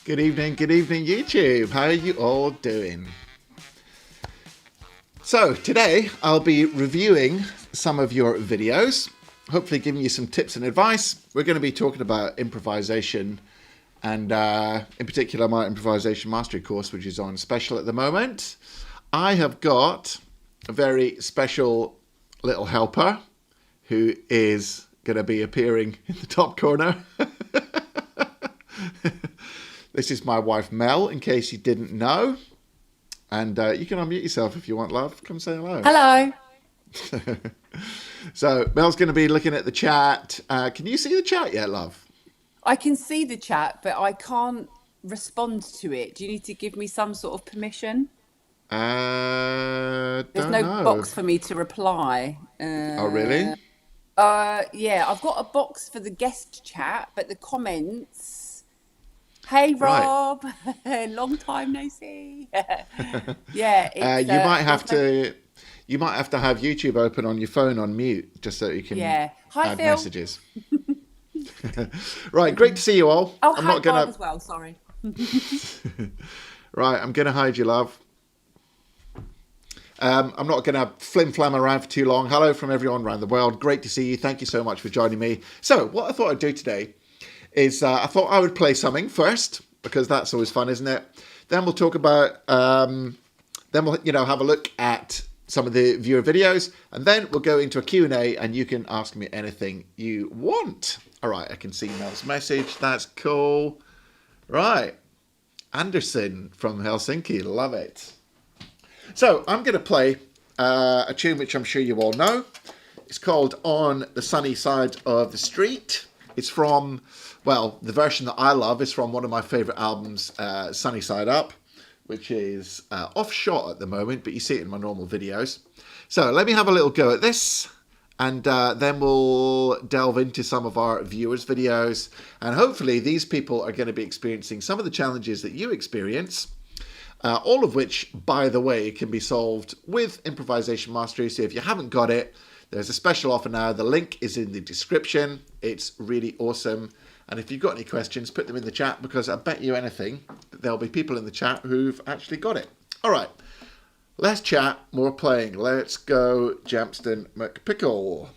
Good evening, YouTube. How are you all doing? So today I'll be reviewing some of your videos, hopefully giving you some tips and advice. We're going to be talking about improvisation and in particular my improvisation mastery course, which is on special at the moment. I have got a very special little helper who is going to be appearing in the top corner. This is my wife Mel, in case you didn't know. And you can unmute yourself if you want, love. Come say hello. Hello. So Mel's going to be looking at the chat. Can you see the chat yet, love? I can see the chat, but I can't respond to it. Do you need to give me some sort of permission? There's no box for me to reply. Oh, really? Yeah, I've got a box for the guest chat, but the comments... Hey, Rob. Right. Long time no see. Yeah. You might have to have YouTube open on your phone on mute, just so you can Hi, add Phil. messages. Right, great to see you all. Oh, hi, Barb as well, sorry. Right, I'm going to hide you, love. I'm not going to flim-flam around for too long. Hello from everyone around the world. Great to see you. Thank you so much for joining me. So, what I thought I'd do today is I thought I would play something first, because that's always fun, isn't it? Then we'll talk about, then we'll have a look at some of the viewer videos, and then we'll go into a Q&A, and you can ask me anything you want. All right, I can see Mel's message. That's cool. Right, Anderson from Helsinki, love it. So I'm going to play a tune which I'm sure you all know. It's called On the Sunny Side of the Street. It's from, well, the version that I love is from one of my favourite albums, Sunny Side Up, which is off shot at the moment, but you see it in my normal videos. So let me have a little go at this, and then we'll delve into some of our viewers' videos. And hopefully these people are going to be experiencing some of the challenges that you experience, all of which, by the way, can be solved with Improvisation Mastery. So if you haven't got it, there's a special offer now. The link is in the description. It's really awesome. And if you've got any questions, put them in the chat, because I bet you anything that there'll be people in the chat who've actually got it. All right, less chat, more playing. Let's go, Jamston McPickle.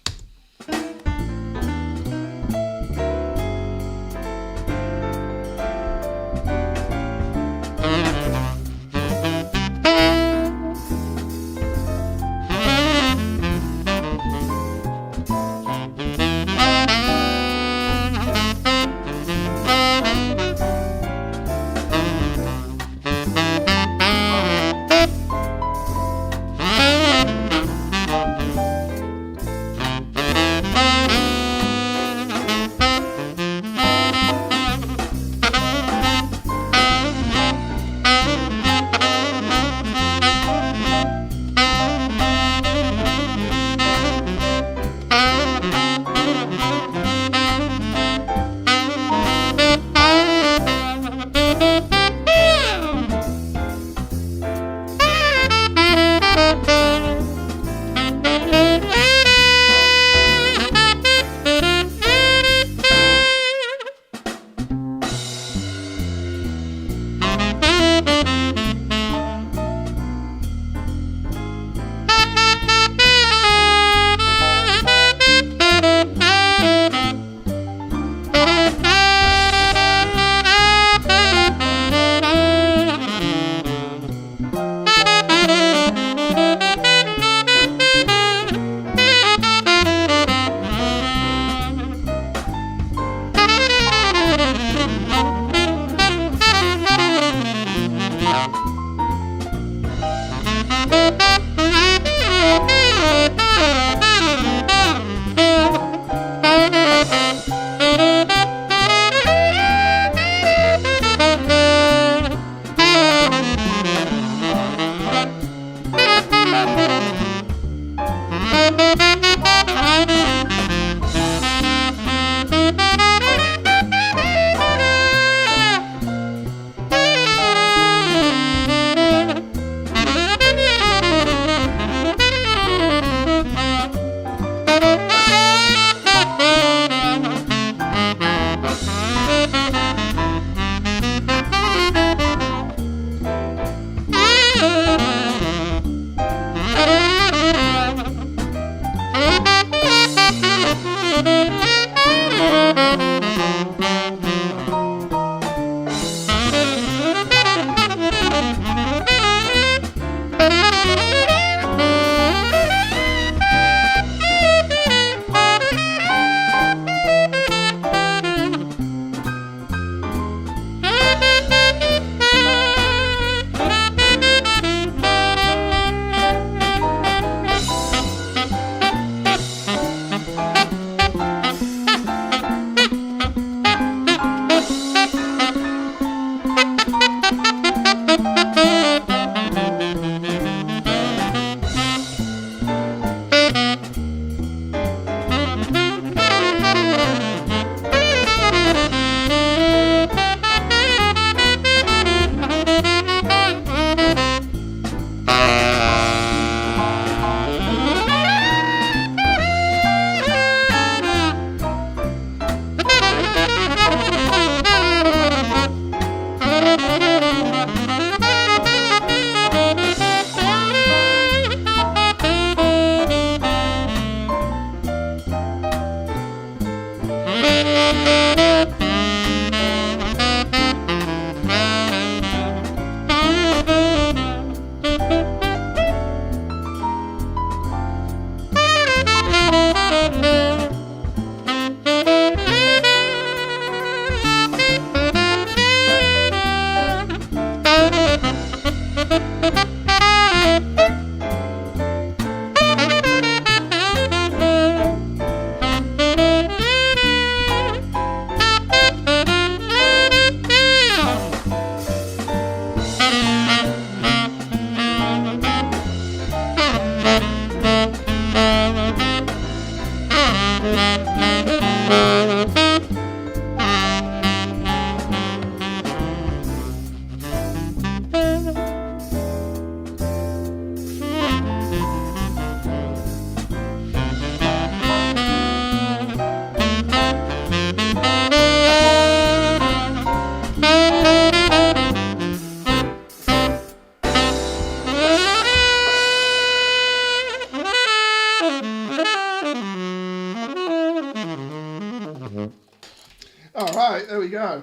we go.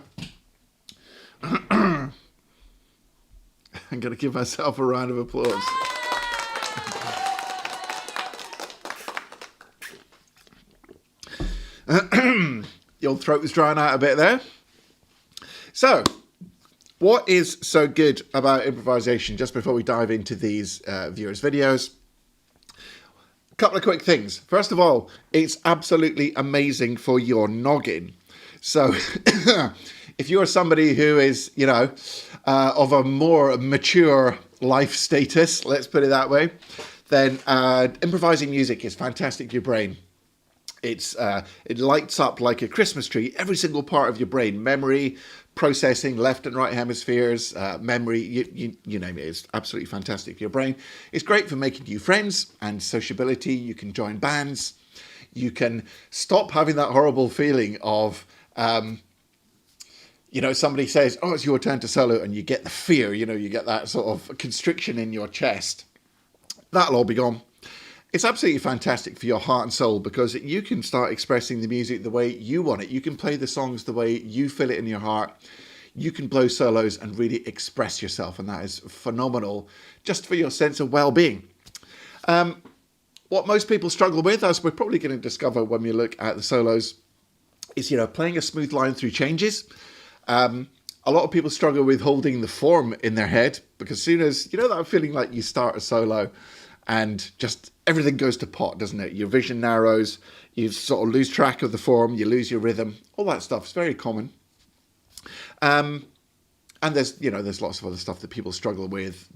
I'm going to give myself a round of applause. The old throat was drying out a bit there. So, what is so good about improvisation? Just before we dive into these viewers' videos, a couple of quick things. First of all, it's absolutely amazing for your noggin. So, if you're somebody who is, of a more mature life status, let's put it that way, then improvising music is fantastic for your brain. It lights up like a Christmas tree, every single part of your brain, memory, processing, left and right hemispheres, memory, you name it. It's absolutely fantastic for your brain. It's great for making new friends and sociability. You can join bands. You can stop having that horrible feeling of, somebody says, oh, it's your turn to solo, and you get the fear, you get that sort of constriction in your chest. That'll all be gone. It's absolutely fantastic for your heart and soul because you can start expressing the music the way you want it. You can play the songs the way you feel it in your heart. You can blow solos and really express yourself, and that is phenomenal just for your sense of well-being. What most people struggle with, as we're probably going to discover when we look at the solos, is playing a smooth line through changes. A lot of people struggle with holding the form in their head because as soon as, that feeling like you start a solo and just everything goes to pot, doesn't it? Your vision narrows, you sort of lose track of the form, you lose your rhythm, all that stuff is very common. And there's lots of other stuff that people struggle with,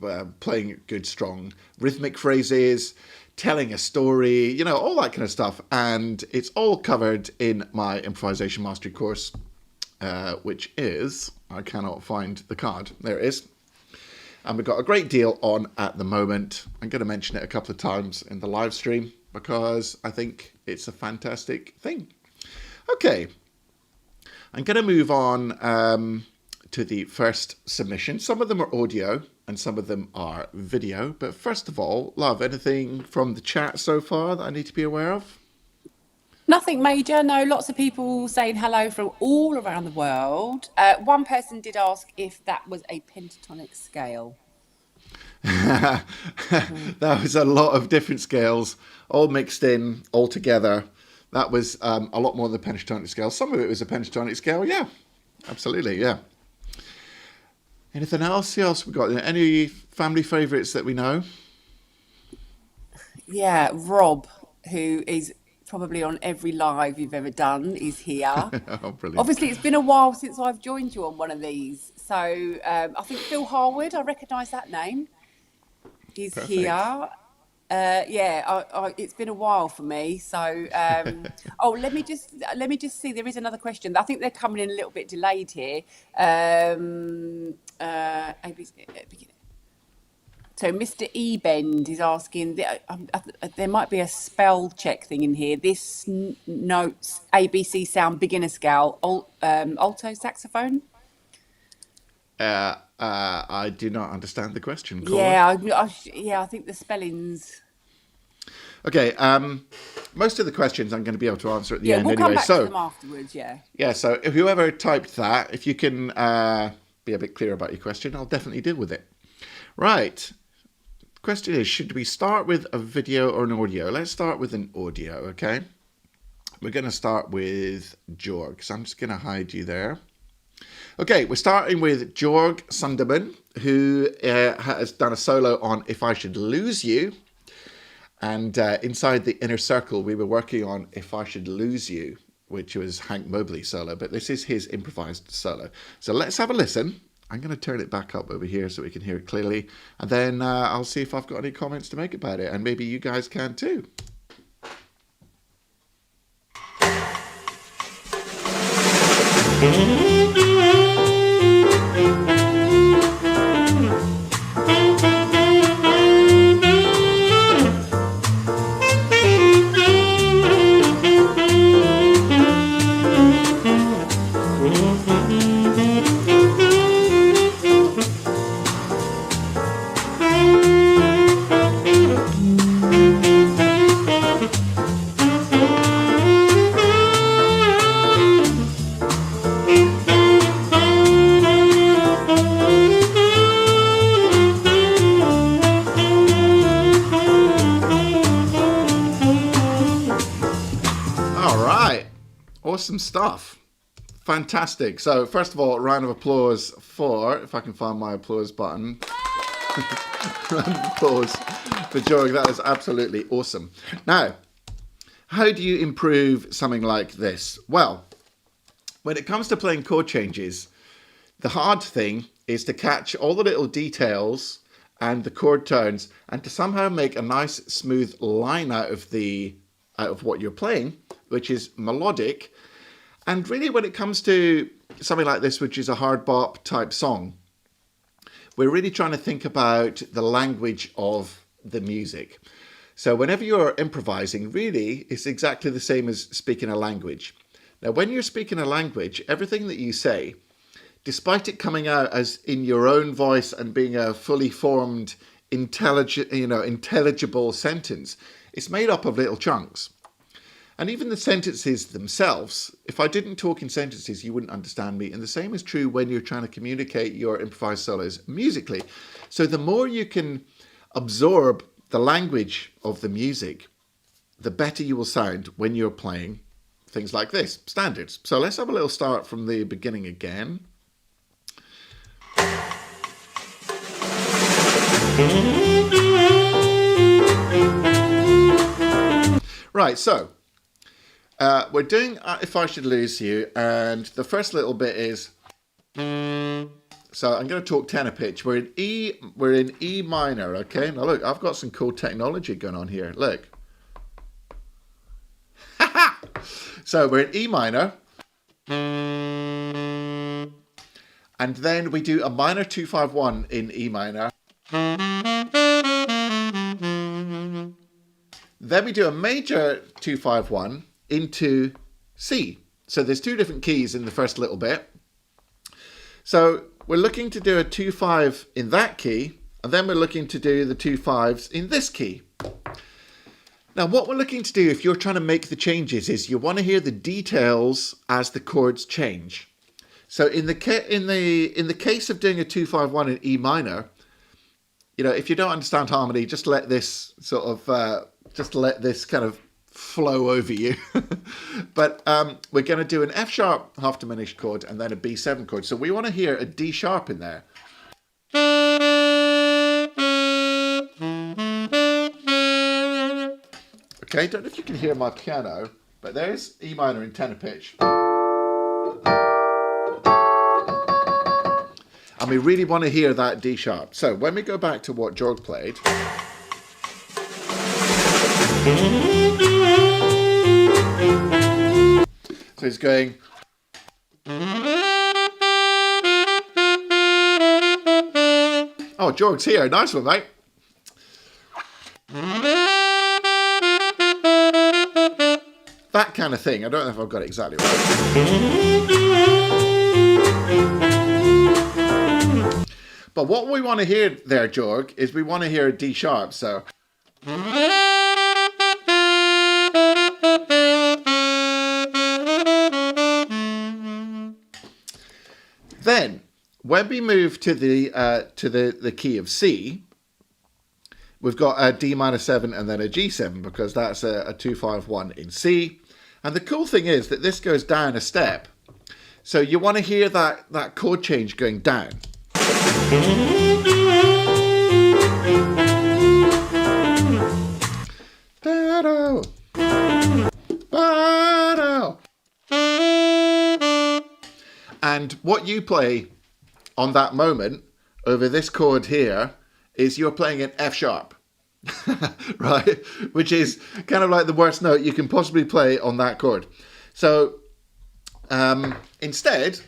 playing good, strong rhythmic phrases, telling a story, all that kind of stuff. And it's all covered in my improvisation mastery course, which is, I cannot find the card. There it is. And we've got a great deal on at the moment. I'm going to mention it a couple of times in the live stream because I think it's a fantastic thing. Okay. I'm going to move on to the first submission. Some of them are audio and some of them are video. But first of all, love, anything from the chat so far that I need to be aware of? Nothing major, no. Lots of people saying hello from all around the world. One person did ask if that was a pentatonic scale. That was a lot of different scales, all mixed in, all together. That was a lot more than the pentatonic scale. Some of it was a pentatonic scale, yeah. Absolutely, yeah. Anything else? Who else we got? Any family favourites that we know? Yeah, Rob, who is probably on every live you've ever done, is here. Oh, brilliant. Obviously, it's been a while since I've joined you on one of these. So I think Phil Harwood, I recognise that name, is Perfect. Here. It's been a while for me. So, let me just see. There is another question. I think they're coming in a little bit delayed here. So Mr. Ebend is asking, there might be a spell check thing in here. This notes ABC sound beginner scale, alto saxophone. I do not understand the question. Yeah, I think the spelling's... Okay, most of the questions I'm going to be able to answer at the end we'll anyway. Come back to them afterwards, yeah. Yeah, so if whoever typed that, if you can be a bit clearer about your question, I'll definitely deal with it. Right. The question is, should we start with a video or an audio? Let's start with an audio, okay? We're going to start with Jorg, so I'm just going to hide you there. Okay, we're starting with Jorg Sunderman, who has done a solo on If I Should Lose You. And inside the inner circle, we were working on If I Should Lose You, which was Hank Mobley's solo, but this is his improvised solo. So let's have a listen. I'm going to turn it back up over here so we can hear it clearly. And then I'll see if I've got any comments to make about it. And maybe you guys can too. awesome stuff. Fantastic. So first of all, a round of applause for, if I can find my applause button. Round of applause for Jorg. That is absolutely awesome. Now, how do you improve something like this? Well, when it comes to playing chord changes, the hard thing is to catch all the little details and the chord tones and to somehow make a nice smooth line out of what you're playing, which is melodic. And really when it comes to something like this, which is a hard bop type song, we're really trying to think about the language of the music. So whenever you're improvising, really, it's exactly the same as speaking a language. Now, when you're speaking a language, everything that you say, despite it coming out as in your own voice and being a fully formed, intelligible sentence, it's made up of little chunks. And even the sentences themselves, if I didn't talk in sentences, you wouldn't understand me. And the same is true when you're trying to communicate your improvised solos musically. So the more you can absorb the language of the music, the better you will sound when you're playing things like this, standards. So let's have a little start from the beginning again. Right, so we're doing If I Should Lose You, and the first little bit is, so I'm going to talk tenor pitch. We're in E minor, okay? Now look, I've got some cool technology going on here. Look. So we're in E minor. And then we do a minor 2-5-1 in E minor. Then we do a major 2-5-1 into C. So there's two different keys in the first little bit. So we're looking to do a 2-5 in that key, and then we're looking to do the 2-5s in this key. Now what we're looking to do if you're trying to make the changes is you want to hear the details as the chords change. So in the case of doing a 2-5-1 in E minor, you know, if you don't understand harmony, just let this kind of flow over you. But we're going to do an F sharp half diminished chord and then a B7 chord. So we want to hear a D sharp in there. Okay, don't know if you can hear my piano, but there's E minor in tenor pitch. And we really want to hear that D sharp. So when we go back to what Jorg played. So he's going. Oh, Jorg's here. Nice one, mate. That kind of thing. I don't know if I've got it exactly right. But what we want to hear there, Jorg, is we want to hear a D sharp. So. Then, when we move to the key of C, we've got a D minor 7 and then a G7 because that's a 2-5-1 in C. And the cool thing is that this goes down a step. So you want to hear that chord change going down. Ba-do, ba-do. And what you play on that moment over this chord here is you're playing an F sharp, right? Which is kind of like the worst note you can possibly play on that chord. So instead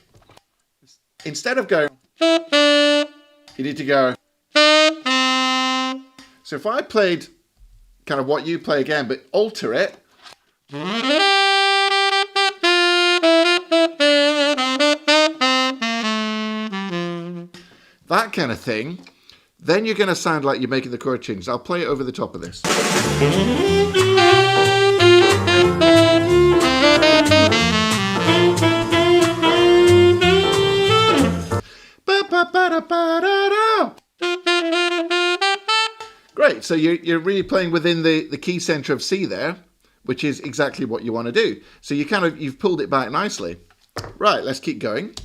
of going, you need to go. So if I played kind of what you play again, but alter it. That kind of thing, then you're going to sound like you're making the chord change. I'll play it over the top of this. Great, so you're really playing within the key center of C there, which is exactly what you want to do. So you've pulled it back nicely. Right, let's keep going.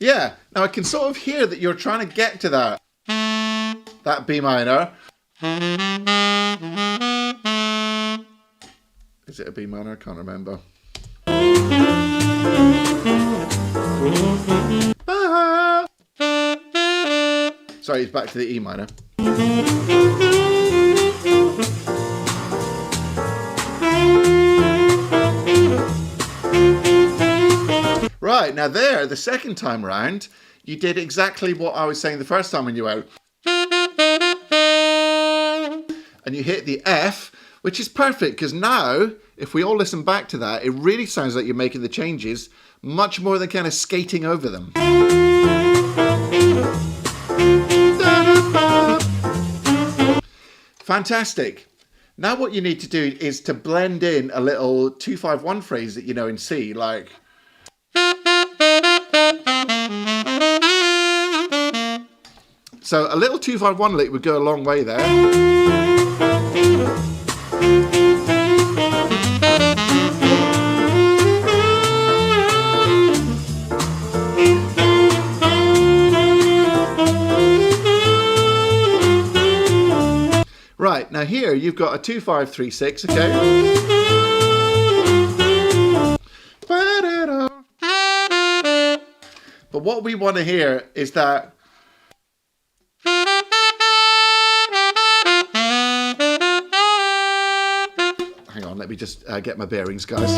Yeah, now I can sort of hear that you're trying to get to that B minor. Is it a B minor? I can't remember. Sorry, it's back to the E minor. Right, now there, the second time round, you did exactly what I was saying the first time when you went. And you hit the F, which is perfect, because now, if we all listen back to that, it really sounds like you're making the changes much more than kind of skating over them. Fantastic. Now what you need to do is to blend in a little 2-5-1 phrase that you know in C, like... So a little 2-5-1 lick would go a long way there. Right, now here you've got a 2-5-3-6, okay? But what we want to hear is that hang on, let me just get my bearings, guys.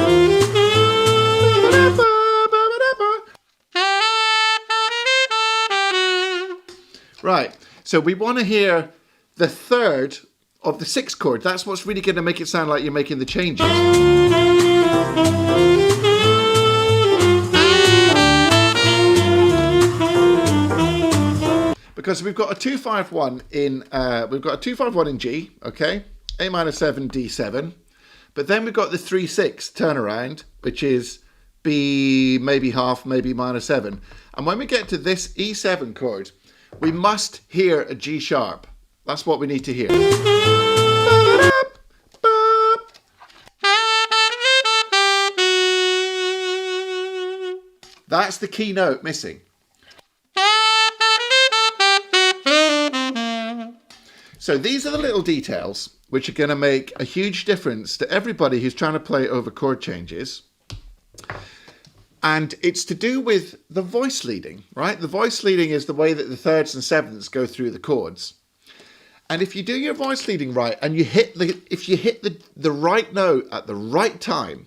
Right, so we want to hear the third of the 6th chord. That's what's really going to make it sound like you're making the changes. Because we've got a 2-5-1 in G, okay? A minor 7, D7. But then we've got the 3-6 turnaround, which is B, maybe half, maybe minor 7. And when we get to this E7 chord, we must hear a G sharp. That's what we need to hear. That's the key note missing. So these are the little details which are going to make a huge difference to everybody who's trying to play over chord changes. And it's to do with the voice leading, right? The voice leading is the way that the 3rds and 7ths go through the chords. And if you do your voice leading right and if you hit the right note at the right time,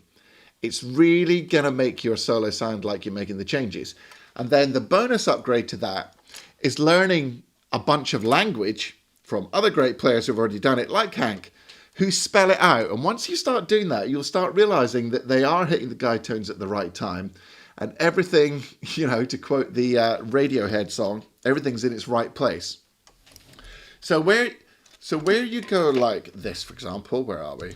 it's really going to make your solo sound like you're making the changes. And then the bonus upgrade to that is learning a bunch of language from other great players who've already done it, like Hank, who spell it out. And once you start doing that, you'll start realizing that they are hitting the guide tones at the right time. And everything, you know, to quote the Radiohead song, everything's in its right place. So where you go like this, for example, where are we?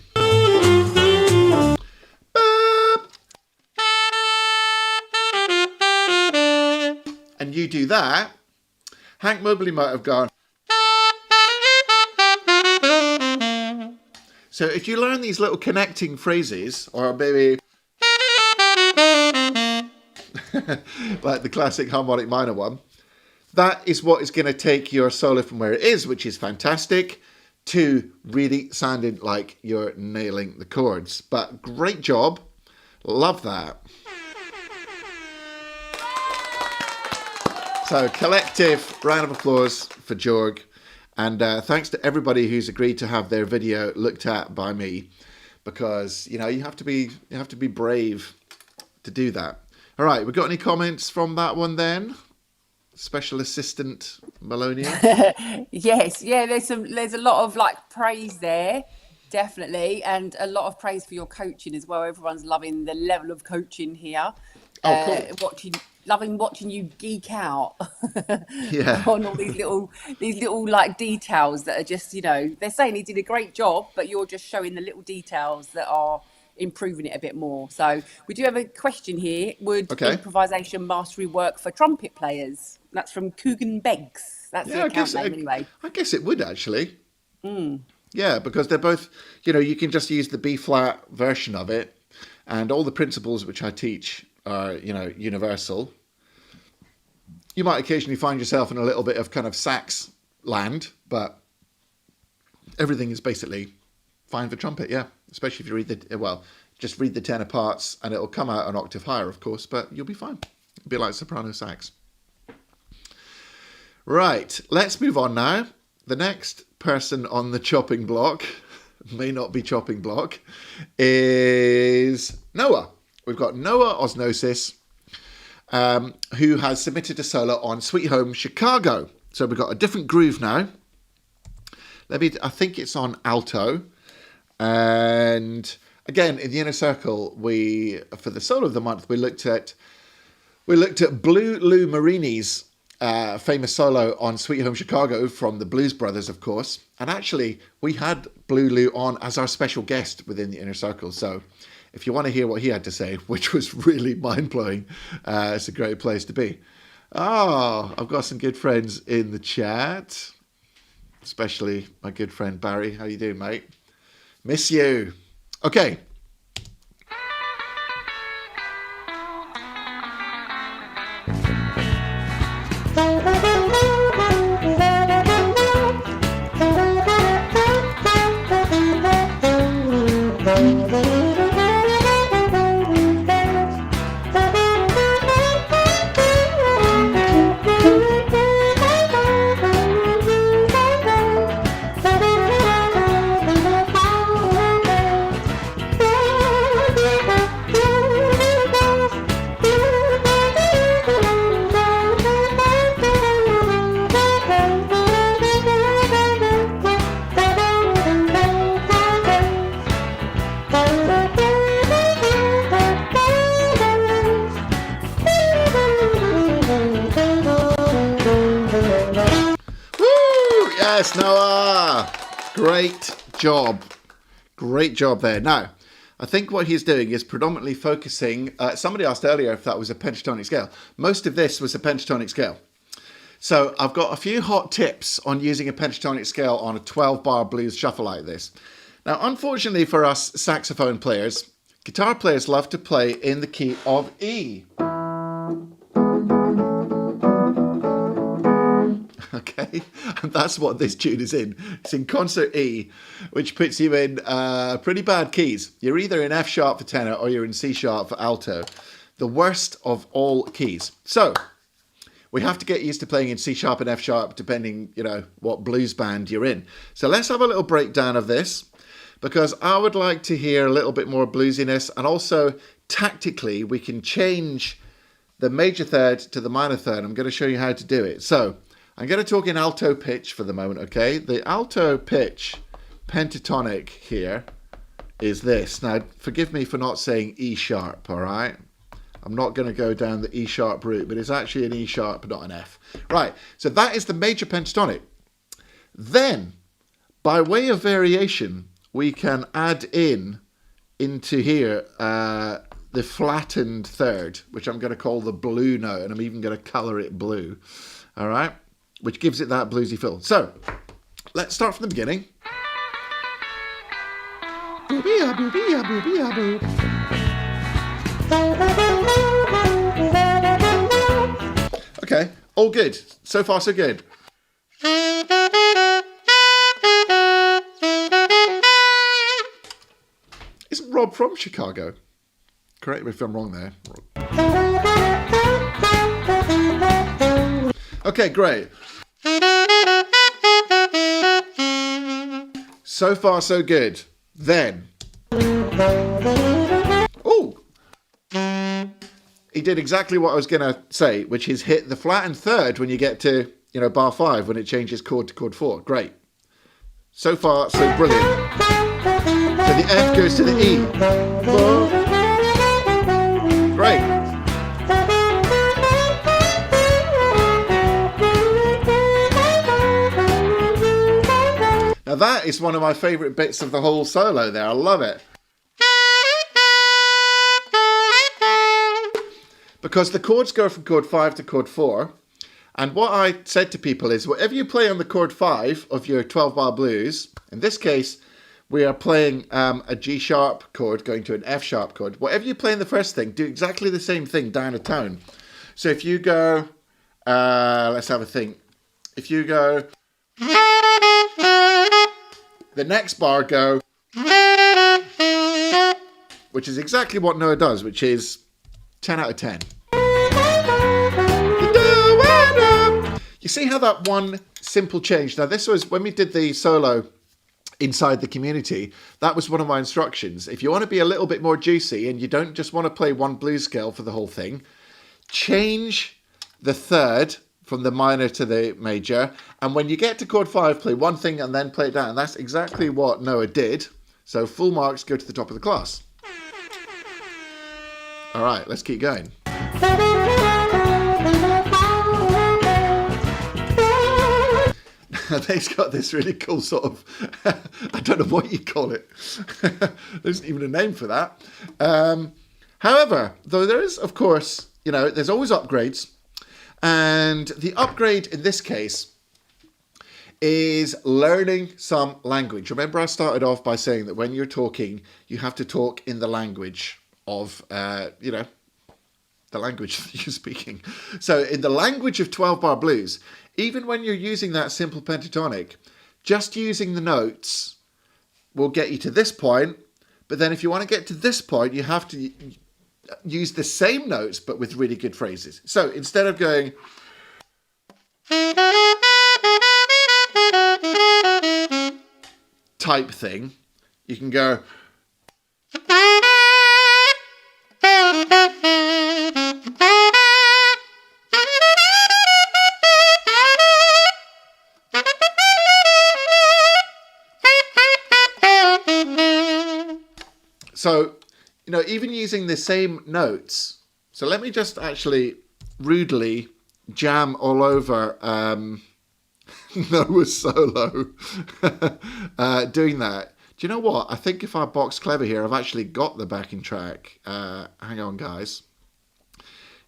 And you do that, Hank Mobley might have gone. So if you learn these little connecting phrases, or maybe like the classic harmonic minor one, that is what is going to take your solo from where it is, which is fantastic, to really sounding like you're nailing the chords. But great job. Love that. So collective round of applause for Jorg. And thanks to everybody who's agreed to have their video looked at by me, because you know you have to be brave to do that. All right, we got any comments from that one then? Special Assistant Melonia. Yes, yeah. There's a lot of like praise there, definitely, and a lot of praise for your coaching as well. Everyone's loving the level of coaching here. Oh, cool. Loving watching you geek out Yeah. on all these little like details that are just, you know, they're saying he did a great job, but you're just showing the little details that are improving it a bit more. So we do have a question here. Would Okay. improvisation mastery work for trumpet players? That's from Coogan Beggs. That's the Yeah, account name anyway. I guess it would actually. Yeah, because they're both, you can just use the B flat version of it, and all the principles which I teach are, universal. You might occasionally find yourself in a little bit of kind of sax land, but everything is basically fine for trumpet, yeah. Especially if you just read the tenor parts, and it'll come out an octave higher, of course, but you'll be fine. It'll be like soprano sax. Right, let's move on now. The next person on the chopping block, may not be chopping block, is Noah. We've got Noah Osnosis, who has submitted a solo on Sweet Home Chicago. So we've got a different groove now. I think it's on alto. And again, in the inner circle, for the solo of the month, we looked at Blue Lou Marini's famous solo on Sweet Home Chicago from the Blues Brothers, of course. And actually, we had Blue Lou on as our special guest within the inner circle. So if you want to hear what he had to say, which was really mind-blowing, it's a great place to be. Oh, I've got some good friends in the chat, especially my good friend Barry. How you doing, mate? Miss you. Okay. Yes, Noah! Great job. Great job there. Now, I think what he's doing is predominantly focusing... somebody asked earlier if that was a pentatonic scale. Most of this was a pentatonic scale. So I've got a few hot tips on using a pentatonic scale on a 12-bar blues shuffle like this. Now, unfortunately for us saxophone players, guitar players love to play in the key of E. Okay, and that's what this tune is in. It's in concert E, which puts you in pretty bad keys. You're either in F sharp for tenor or you're in C sharp for alto. The worst of all keys. So we have to get used to playing in C sharp and F sharp depending, what blues band you're in. So let's have a little breakdown of this, because I would like to hear a little bit more bluesiness, and also tactically we can change the major third to the minor third. I'm going to show you how to do it. So I'm going to talk in alto pitch for the moment, okay? The alto pitch pentatonic here is this. Now, forgive me for not saying E sharp, all right? I'm not going to go down the E sharp route, but it's actually an E sharp, not an F. Right, so that is the major pentatonic. Then, by way of variation, we can add into here the flattened third, which I'm going to call the blue note, and I'm even going to colour it blue, all right? Which gives it that bluesy feel. So, let's start from the beginning. Okay, all good. So far, so good. Isn't Rob from Chicago? Correct me if I'm wrong there. Okay, great. So far, so good. Then. Oh! He did exactly what I was going to say, which is hit the flattened third when you get to, bar 5, when it changes chord to chord 4. Great. So far, so brilliant. So the F goes to the E. Great. Now that is one of my favourite bits of the whole solo there. I love it. Because the chords go from chord 5 to chord 4, And what I said to people is, whatever you play on the chord 5 of your 12-bar blues, in this case, we are playing a G sharp chord going to an F sharp chord. Whatever you play in the first thing, do exactly the same thing down a tone. So if you go, let's have a think. If you go, the next bar go, which is exactly what Noah does, which is 10 out of 10. You see how that one simple change, now this was when we did the solo inside the community, that was one of my instructions. If you want to be a little bit more juicy and you don't just want to play one blues scale for the whole thing, change the third from the minor to the major, and when you get to chord 5, play one thing and then play it down. And that's exactly what Noah did. So full marks go to the top of the class. All right, let's keep going. They've got this really cool sort of, I don't know what you call it. There isn't even a name for that. However, though there is, of course, there's always upgrades. And the upgrade in this case is learning some language. Remember, I started off by saying that when you're talking, you have to talk in the language of, the language that you're speaking. So in the language of 12-bar blues, even when you're using that simple pentatonic, just using the notes will get you to this point. But then if you want to get to this point, you have to use the same notes, but with really good phrases. So instead of going type thing, you can go so, even using the same notes. So let me just actually rudely jam all over Noah's solo doing that. Do you know what? I think if I box clever here, I've actually got the backing track. Hang on, guys.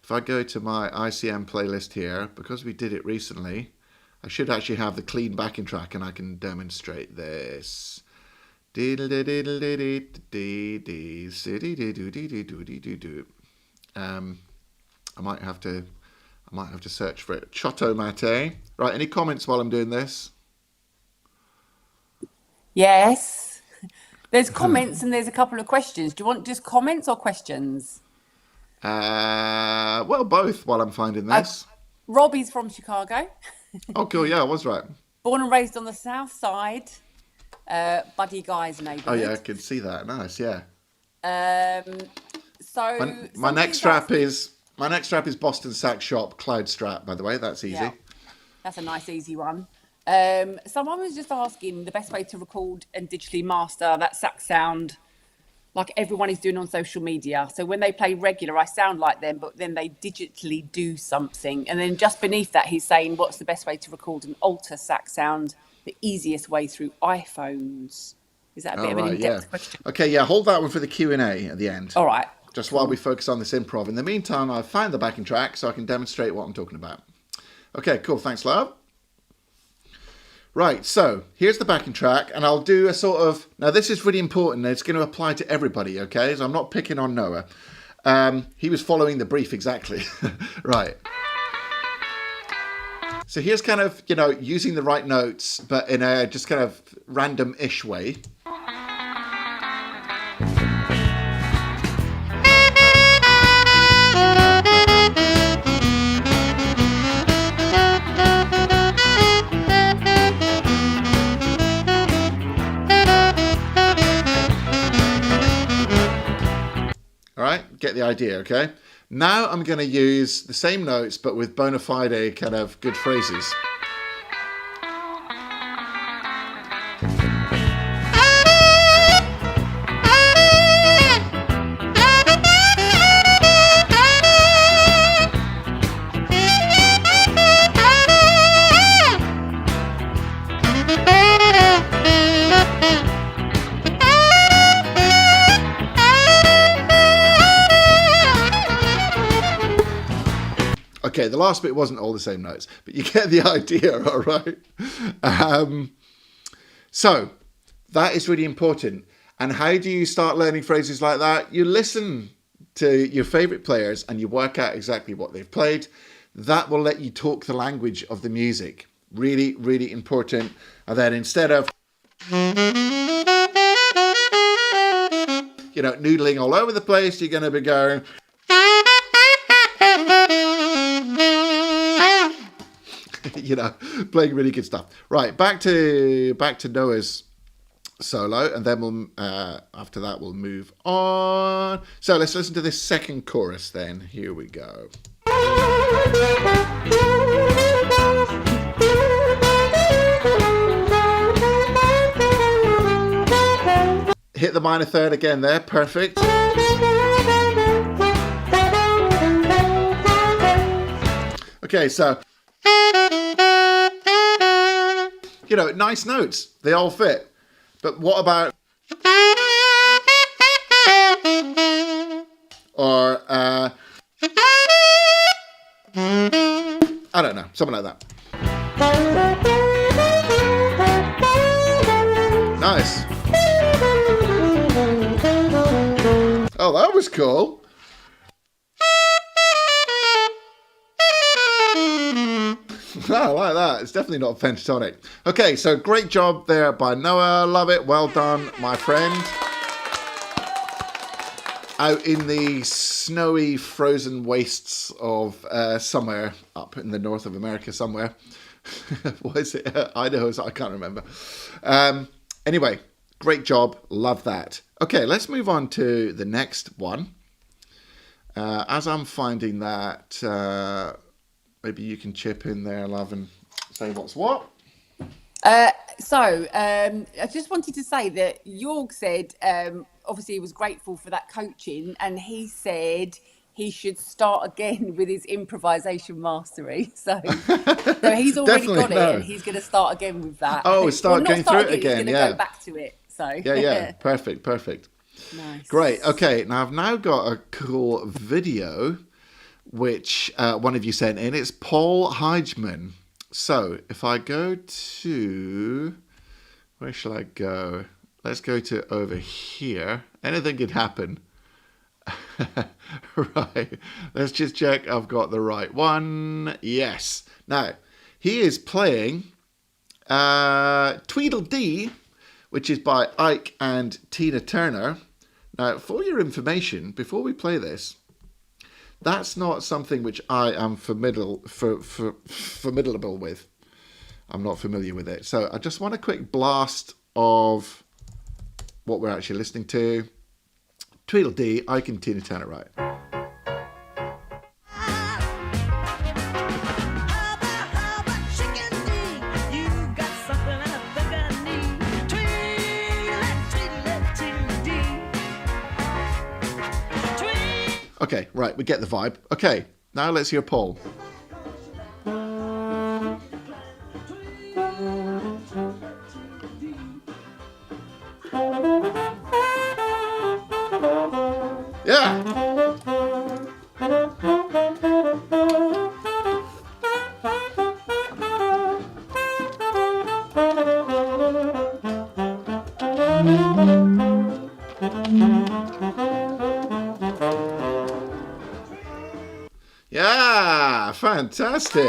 If I go to my ICM playlist here, because we did it recently, I should actually have the clean backing track and I can demonstrate this. I might have to search for it. Chotto Mate. Right, any comments while I'm doing this? Yes. There's comments and there's a couple of questions. Do you want just comments or questions? Well, both while I'm finding this. Robbie's from Chicago. Oh, cool. Yeah, I was right. Born and raised on the south side. Buddy Guy's neighbourhood. Oh yeah, I can see that. Nice, yeah. So my next strap is Boston Sax Shop Cloud Strap. By the way, that's easy. Yeah, that's a nice easy one. Someone was just asking the best way to record and digitally master that sax sound, like everyone is doing on social media. So when they play regular, I sound like them, but then they digitally do something. And then just beneath that, he's saying, what's the best way to record and alter sax sound? The easiest way through iPhones. Is that a bit of an in-depth question? Okay, yeah, hold that one for the Q&A at the end. All right. Just while we focus on this improv. In the meantime, I've found the backing track so I can demonstrate what I'm talking about. Okay, cool. Thanks, love. Right, so here's the backing track, and I'll do a sort of... Now, this is really important. It's going to apply to everybody, okay? So I'm not picking on Noah. He was following the brief exactly. Right. So here's kind of, using the right notes, but in a just kind of random-ish way. All right, get the idea, okay? Now I'm going to use the same notes, but with bona fide kind of good phrases. Okay, Okay, the last bit wasn't all the same notes, but you get the idea, all right? So that is really important. And how do you start learning phrases like that? You listen to your favorite players and you work out exactly what they've played. That will let you talk the language of the music. Really, really important. And then instead of, noodling all over the place, you're going to be going, playing really good stuff. Right, back to Noah's solo, and then we'll after that we'll move on. So let's listen to this second chorus then. Here we go. Hit the minor third again there, perfect. Okay, so nice notes, they all fit. But what about, or I don't know, something like that. Nice. Oh, that was cool. I like that. It's definitely not pentatonic. Okay, so great job there by Noah. Love it. Well done, my friend. Out in the snowy, frozen wastes of somewhere up in the north of America somewhere. What is it? Idaho? I can't remember. Anyway, great job. Love that. Okay, let's move on to the next one. As I'm finding that... maybe you can chip in there, love, and say what's what. I just wanted to say that Jorg said, obviously he was grateful for that coaching, and he said he should start again with his improvisation mastery. So he's already got it, and he's going to start again with that. Oh, start going through it again, he's going to go back to it. So yeah, perfect. Nice. Great. Okay, now I've now got a cool video which one of you sent in. It's Paul Heidman. So if I go to, where shall I go? Let's go to over here. Anything could happen. Right. Let's just check I've got the right one. Yes. Now, he is playing Tweedledee, which is by Ike and Tina Turner. Now, for your information, before we play this, that's not something which I am formidable with. I'm not familiar with it. So I just want a quick blast of what we're actually listening to. Tweedledee, Ike and Tina Turner, right? Okay, right, we get the vibe. Okay, now let's hear Paul. Yeah. Yeah, fantastic.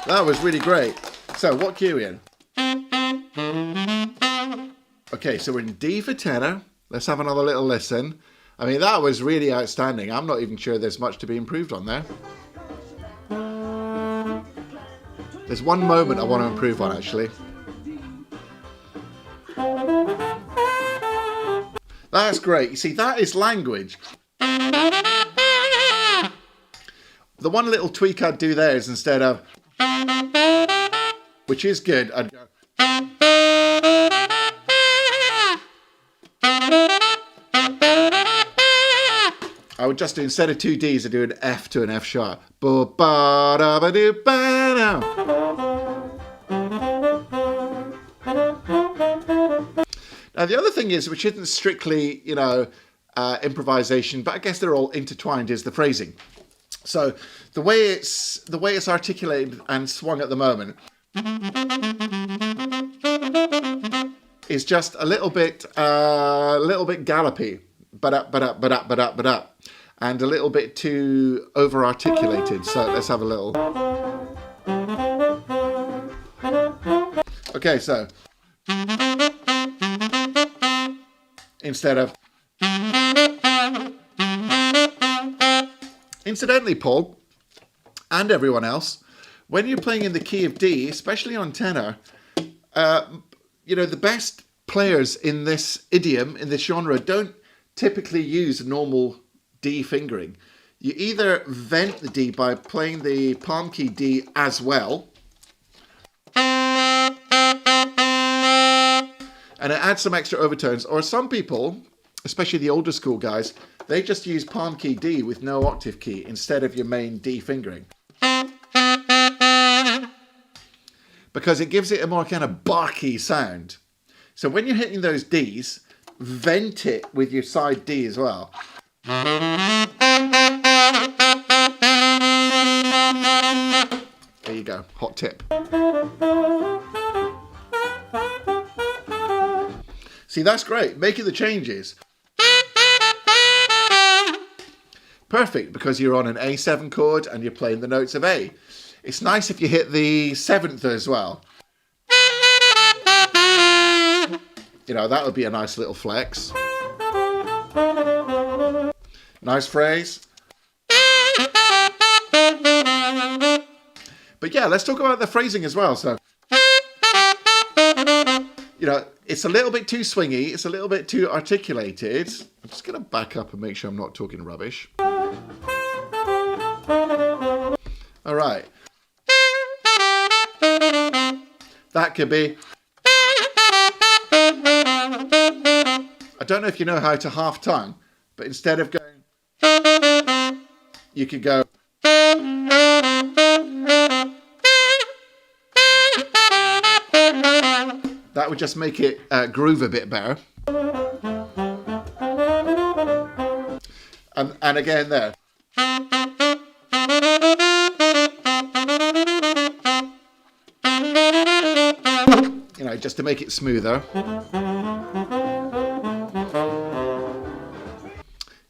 That was really great. So, what key are we in? Okay, so we're in D for tenor. Let's have another little listen. I mean, that was really outstanding. I'm not even sure there's much to be improved on there. There's one moment I want to improve on, actually. That's great. You see, that is language. The one little tweak I'd do there is instead of, which is good, I'd go, I would just do, instead of two Ds, I'd do an F to an F sharp. Now, the other thing is, which isn't strictly, improvisation, but I guess they're all intertwined, is the phrasing. So the way it's articulated and swung at the moment is just a little bit gallopy, but up, and a little bit too over articulated. So let's have a little. Okay, so instead of. Incidentally, Paul, and everyone else, when you're playing in the key of D, especially on tenor, the best players in this idiom, in this genre, don't typically use normal D fingering. You either vent the D by playing the palm key D as well, and it adds some extra overtones, or some people, especially the older school guys, they just use palm key D with no octave key instead of your main D fingering. Because it gives it a more kind of barky sound. So when you're hitting those Ds, vent it with your side D as well. There you go, hot tip. See, that's great, making the changes. Perfect, because you're on an A7 chord and you're playing the notes of A. It's nice if you hit the 7th as well. That would be a nice little flex. Nice phrase. But yeah, let's talk about the phrasing as well. So, it's a little bit too swingy. It's a little bit too articulated. I'm just going to back up and make sure I'm not talking rubbish. All right. That could be. I don't know if you know how to half tongue, but instead of going, you could go. That would just make it groove a bit better. And again there. Just to make it smoother.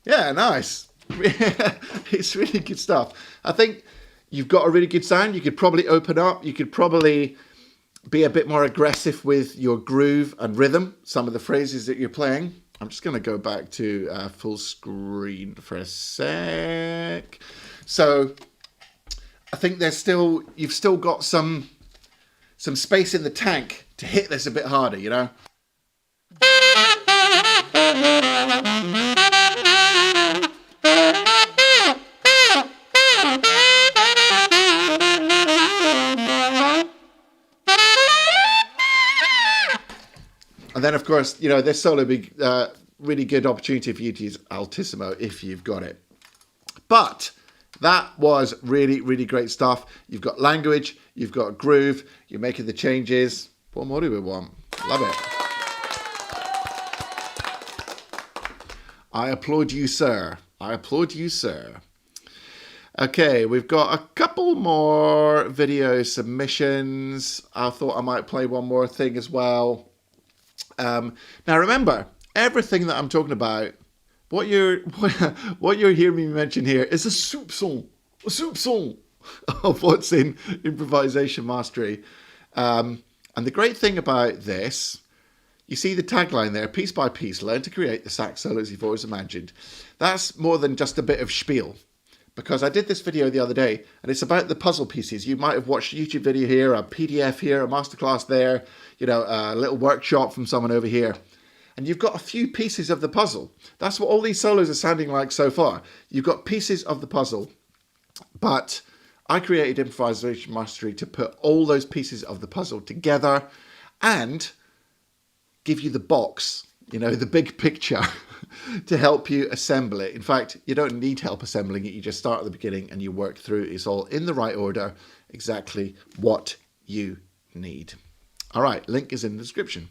Yeah, nice. It's really good stuff. I think you've got a really good sound. You could probably open up. You could probably be a bit more aggressive with your groove and rhythm, some of the phrases that you're playing. I'm just going to go back to full screen for a sec. So I think you've still got some space in the tank to hit this a bit harder, And then, of course, this solo would be really good opportunity for you to use altissimo if you've got it. But that was really, really great stuff. You've got language, you've got groove, you're making the changes. What more do we want? Love it. I applaud you, sir. I applaud you, sir. Okay, we've got a couple more video submissions. I thought I might play one more thing as well. Now remember, everything that I'm talking about, what you're hearing me mention here is a soupçon of what's in improvisation mastery. And the great thing about this, you see the tagline there, piece by piece, learn to create the sax solos you've always imagined. That's more than just a bit of spiel, because I did this video the other day and it's about the puzzle pieces. You might have watched a YouTube video here, a PDF here, a masterclass there, a little workshop from someone over here. And you've got a few pieces of the puzzle. That's what all these solos are sounding like so far. You've got pieces of the puzzle, but I created Improvisation Mastery to put all those pieces of the puzzle together and give you the box, the big picture to help you assemble it. In fact, you don't need help assembling it. You just start at the beginning and you work through. It's all in the right order, exactly what you need. All right, link is in the description.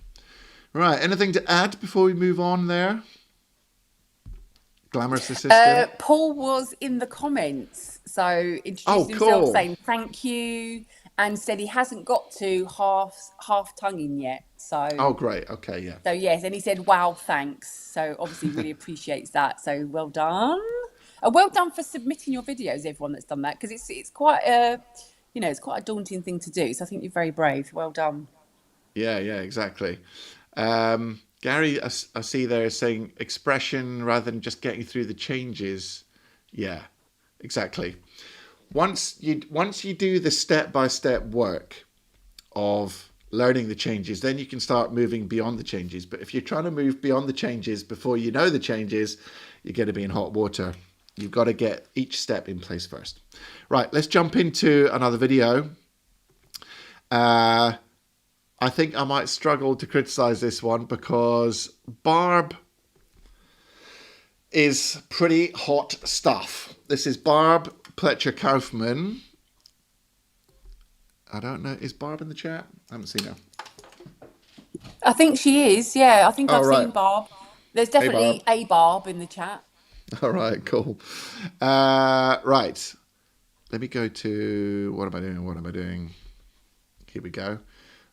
Right, anything to add before we move on there? glamorous assistant? Paul was in the comments, so Oh, introduced himself, cool. saying thank you, and said he hasn't got to half tonguing yet. Oh, great. Okay, yeah. So yes, and he said, "Wow, thanks." So obviously, really appreciates that. So well done, well done for submitting your videos, everyone that's done that, because it's quite a, it's quite a daunting thing to do. So I think you're very brave. Well done. Yeah, yeah, exactly. Gary, I see there saying expression rather than just getting through the changes. Yeah, exactly. Once you do the step-by-step work of learning the changes, then you can start moving beyond the changes. But if you're trying to move beyond the changes before you know the changes, you're going to be in hot water. You've got to get each step in place first. Right, let's jump into another video. I think I might struggle to criticize this one because Barb is pretty hot stuff. This is Barb Pletcher Kaufman. I don't know. Is Barb in the chat? I haven't seen her. I think she is. Yeah, I think I've right. seen Barb. There's Hey, definitely Barb. a Barb in the chat. All right, cool. Right. Let me go to, what am I doing? What am I doing? Here we go.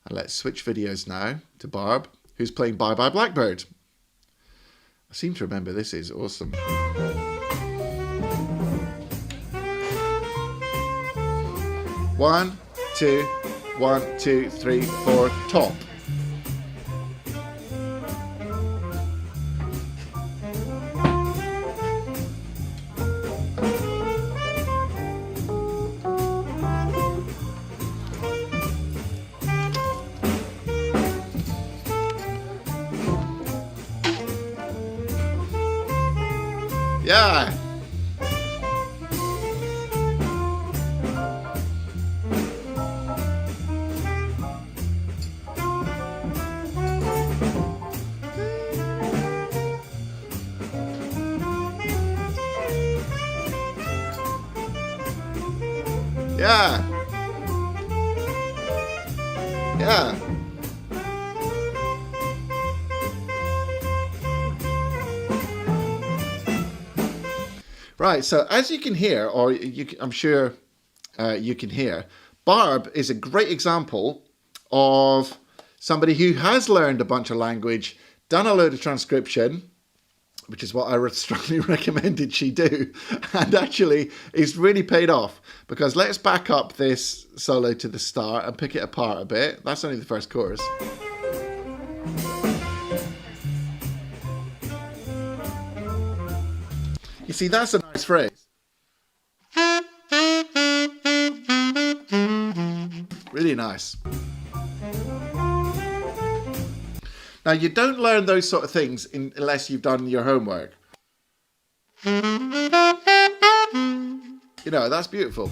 And let's switch videos now to Barb, who's playing Bye Bye Blackbird. I seem to remember this is awesome. 1, 2, 1, 2, 3, 4, top. Yeah. Yeah. Yeah. Right, so as you can hear, or I'm sure you can hear, Barb is a great example of somebody who has learned a bunch of language, done a load of transcription, which is what I strongly recommended she do, and actually it's really paid off, because let's back up this solo to the start and pick it apart a bit. That's only the first chorus. You see, that's a nice phrase. Really nice. Now, you don't learn those sort of things unless you've done your homework. You know, that's beautiful.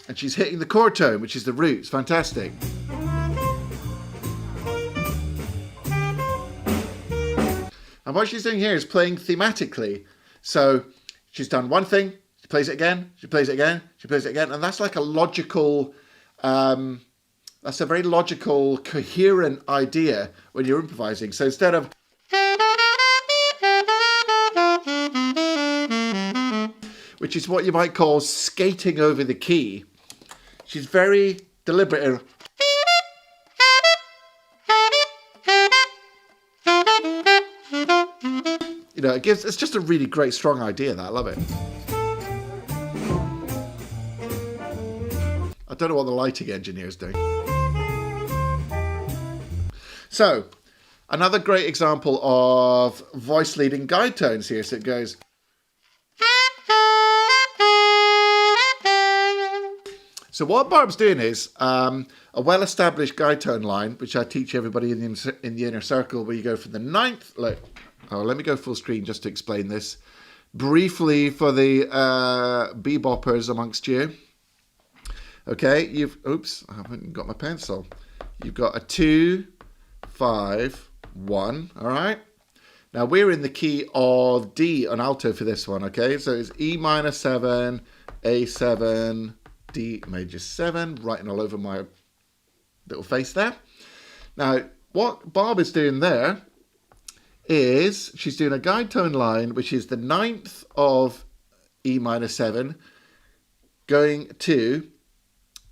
And she's hitting the chord tone, which is the root. It's fantastic. And what she's doing here is playing thematically. So she's done one thing, she plays it again, she plays it again, she plays it again. And that's like a logical, that's a very logical, coherent idea when you're improvising. So instead of, which is what you might call skating over the key, she's very deliberate. You know, it's just a really great, strong idea, that. I love it. I don't know what the lighting engineer's doing. So, another great example of voice leading guide tones here. So it goes. So what Barb's doing is a well-established guide tone line, which I teach everybody in the inner circle, where you go from the ninth. Look. Oh, let me go full screen just to explain this briefly for the beboppers amongst you. Okay, oops, I haven't got my pencil. You've got a 2, 5, 1, all right? Now, we're in the key of D on alto for this one, okay? So it's E minor 7, A7, D major 7, writing all over my little face there. Now, what Barb is doing there is she's doing a guide tone line, which is the 9th of E minor 7, going to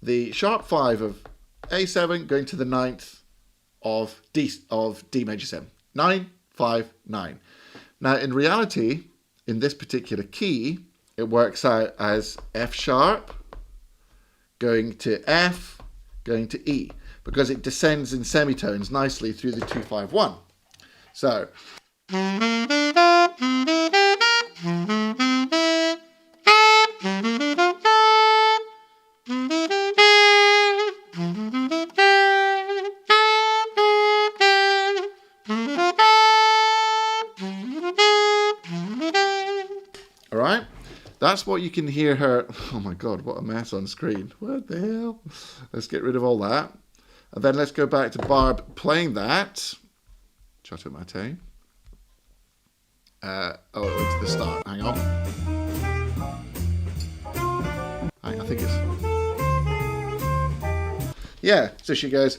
the sharp 5 of A7, going to the 9th of D major 7. 9, 5, 9. Now, in reality, in this particular key, it works out as F sharp, going to F, going to E, because it descends in semitones nicely through the 2-5-1. So, all right, that's what you can hear her. Oh my God, what a mess on screen. What the hell? Let's get rid of all that. And then let's go back to Barb playing that. Chateau Mate. It went to the start. Hang on. I think it's... Yeah, so she goes...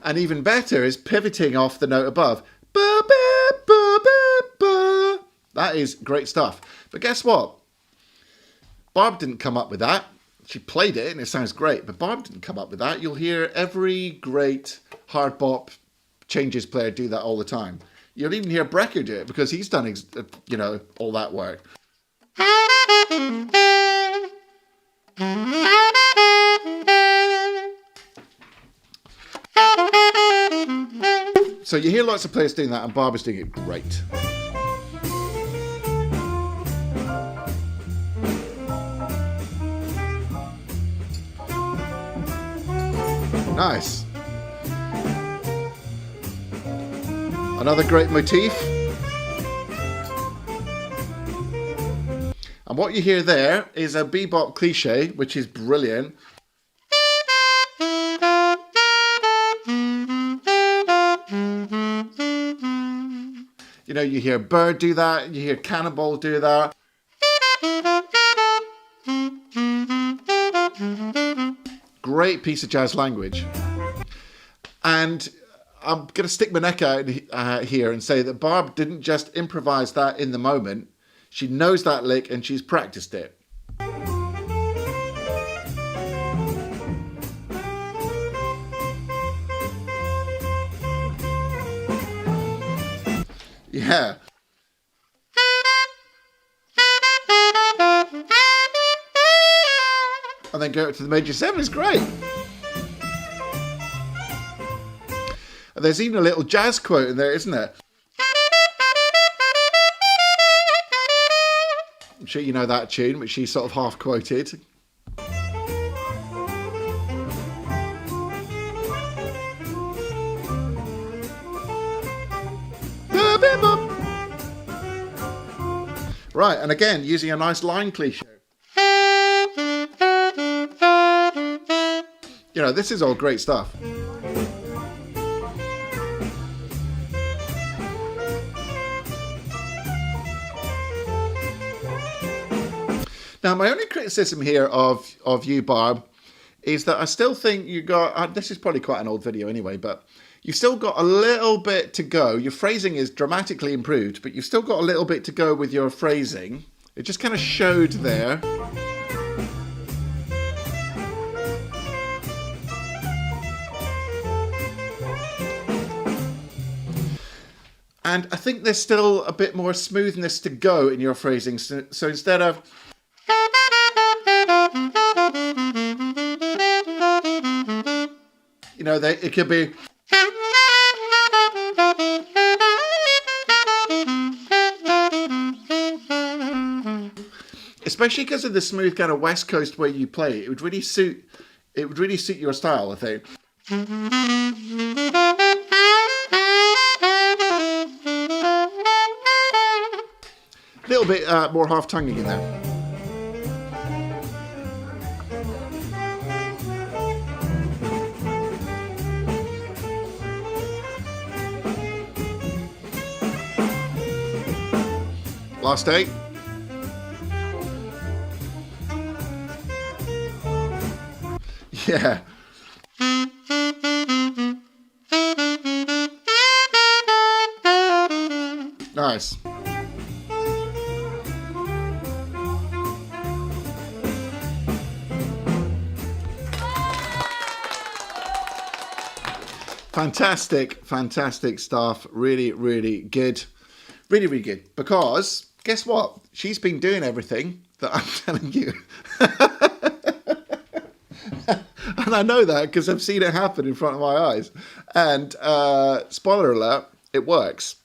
And even better is pivoting off the note above. Ba, ba, ba, ba, ba. That is great stuff. But guess what? Barb didn't come up with that. She played it and it sounds great, but Barb didn't come up with that. You'll hear every great hard bop changes player do that all the time. You'll even hear Brecker do it because he's done, all that work. So you hear lots of players doing that, and Barb is doing it great. Nice. Another great motif. And what you hear there is a bebop cliche, which is brilliant. You know, you hear Bird do that, you hear Cannonball do that. Great piece of jazz language. And I'm going to stick my neck out here and say that Barb didn't just improvise that in the moment. She knows that lick and she's practiced it. Yeah. And then go to the major 7 is great. And there's even a little jazz quote in there, isn't there? I'm sure you know that tune, which she sort of half quoted. Right, and again, using a nice line cliche. You know, this is all great stuff. Now, my only criticism here of you, Barb, is that I still think you got... this is probably quite an old video anyway, but you've still got a little bit to go. Your phrasing is dramatically improved, but you've still got a little bit to go with your phrasing. It just kind of showed there. And I think there's still a bit more smoothness to go in your phrasing. So instead of... You know, it could be... Especially because of the smooth kind of West Coast way you play it. It would really suit your style, I think. A little bit more half-tonguing in there. Last 8. Yeah. Nice. Fantastic stuff. Really, really good. Really, really good. Because guess what? She's been doing everything that I'm telling you. And I know that because I've seen it happen in front of my eyes. And spoiler alert, it works.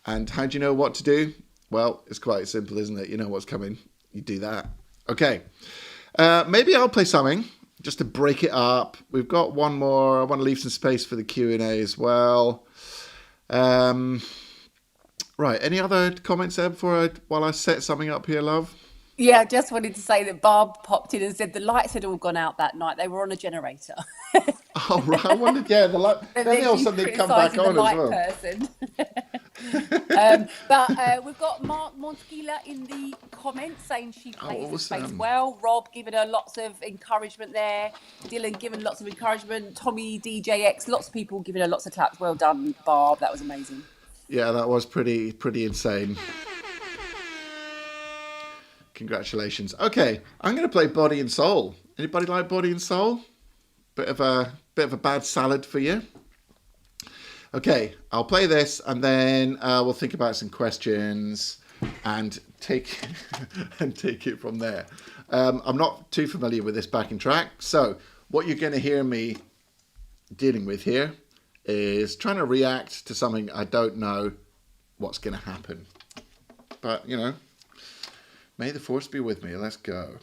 And how do you know what to do? Well, it's quite simple, isn't it? You know what's coming. You do that. Okay. Maybe I'll play something just to break it up. We've got one more. I want to leave some space for the Q&A as well. Right. Any other comments there while I set something up here, love? Yeah, I just wanted to say that Barb popped in and said the lights had all gone out that night. They were on a generator. Oh, right. I wondered, yeah, the light. And Then then all she's suddenly come back criticising the on as light well. person. We've got Mark Monskila in the comments saying she plays the space well. Rob giving her lots of encouragement there. Dylan giving lots of encouragement. Tommy DJX, lots of people giving her lots of claps. Well done, Barb. That was amazing. Yeah, that was pretty insane. Congratulations. Okay, I'm going to play Body and Soul. Anybody like Body and Soul? Bit of a bad salad for you. Okay, I'll play this and then we'll think about some questions and take it from there. I'm not too familiar with this backing track, so what you're going to hear me dealing with here is trying to react to something I don't know what's going to happen. But, you know, may the force be with me. Let's go.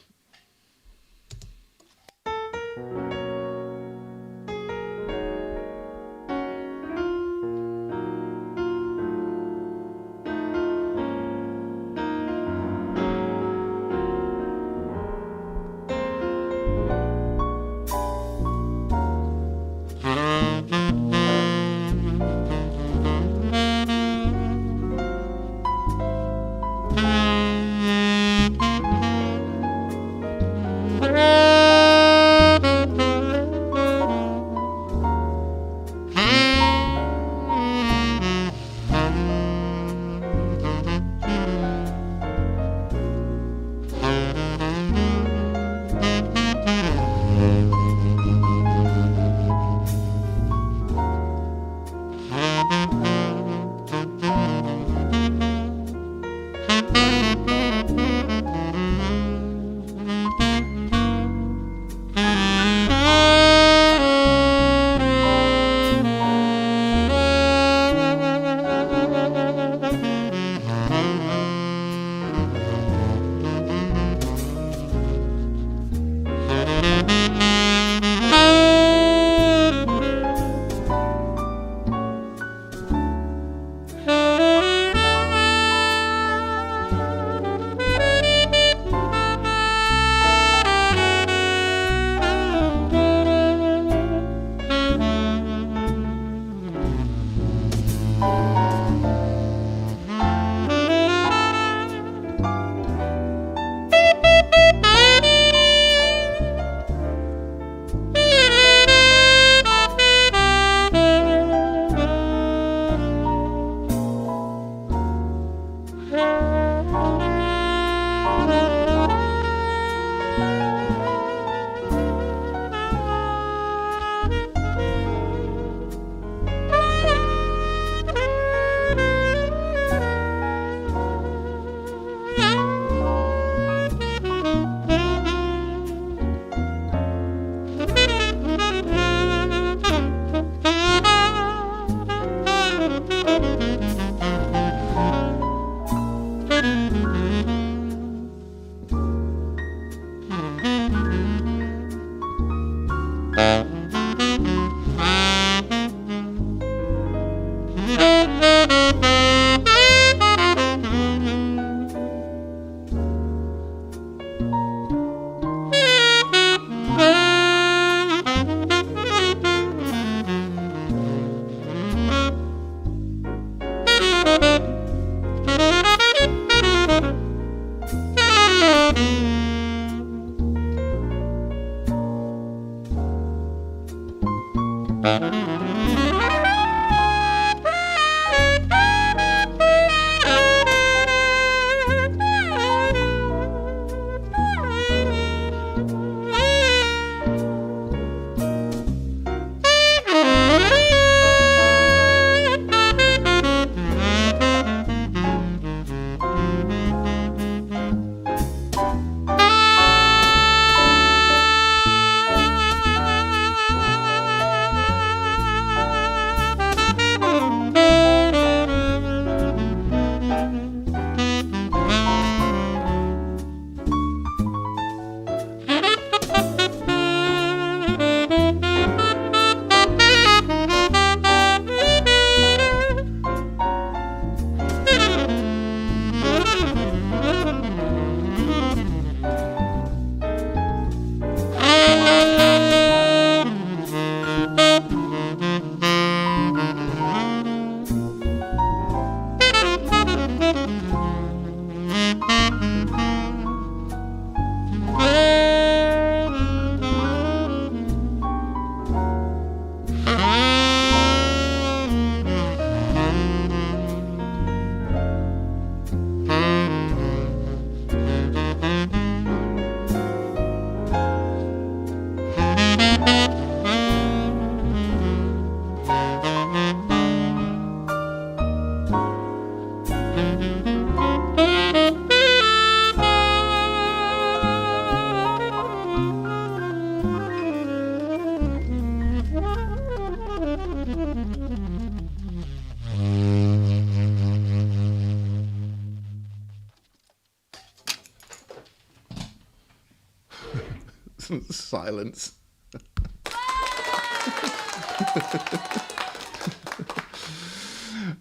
Silence.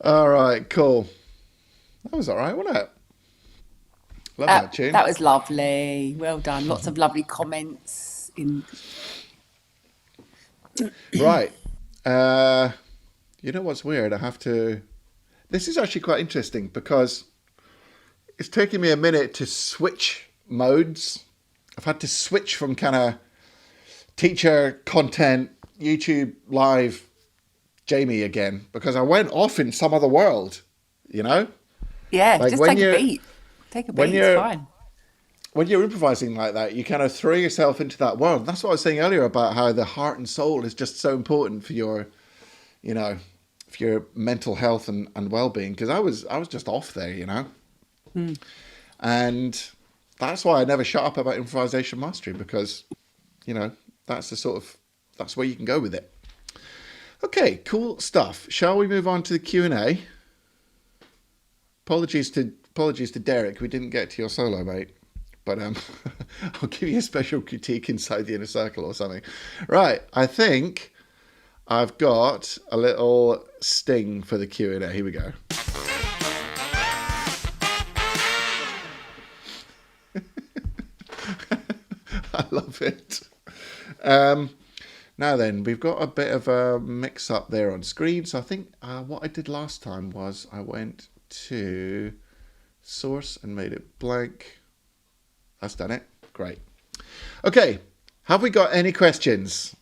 All right, cool. That was all right, wasn't it? Love that tune. That was lovely. Well done. Lots of lovely comments in. Right. You know what's weird? I have to. This is actually quite interesting because it's taken me a minute to switch modes. I've had to switch from kind of teacher content, YouTube live Jamie again because I went off in some other world, you know? Yeah, Like just when take a you're- beat. Take a when beat, it's you're- fine. When you're improvising like that, you kind of throw yourself into that world. That's what I was saying earlier about how the heart and soul is just so important for your, you know, for your mental health and well-being. Because I was just off there, you know? And that's why I never shut up about improvisation mastery because, you know, that's where you can go with it. Okay, cool stuff. Shall we move on to the Q&A? Apologies to Derek, we didn't get to your solo, mate. But I'll give you a special critique inside the inner circle or something. Right, I think I've got a little sting for the Q&A. Here we go. I love it. Now then, we've got a bit of a mix-up there on screen. So I think what I did last time was I went to source and made it blank. That's done it. Great. Okay. Have we got any questions?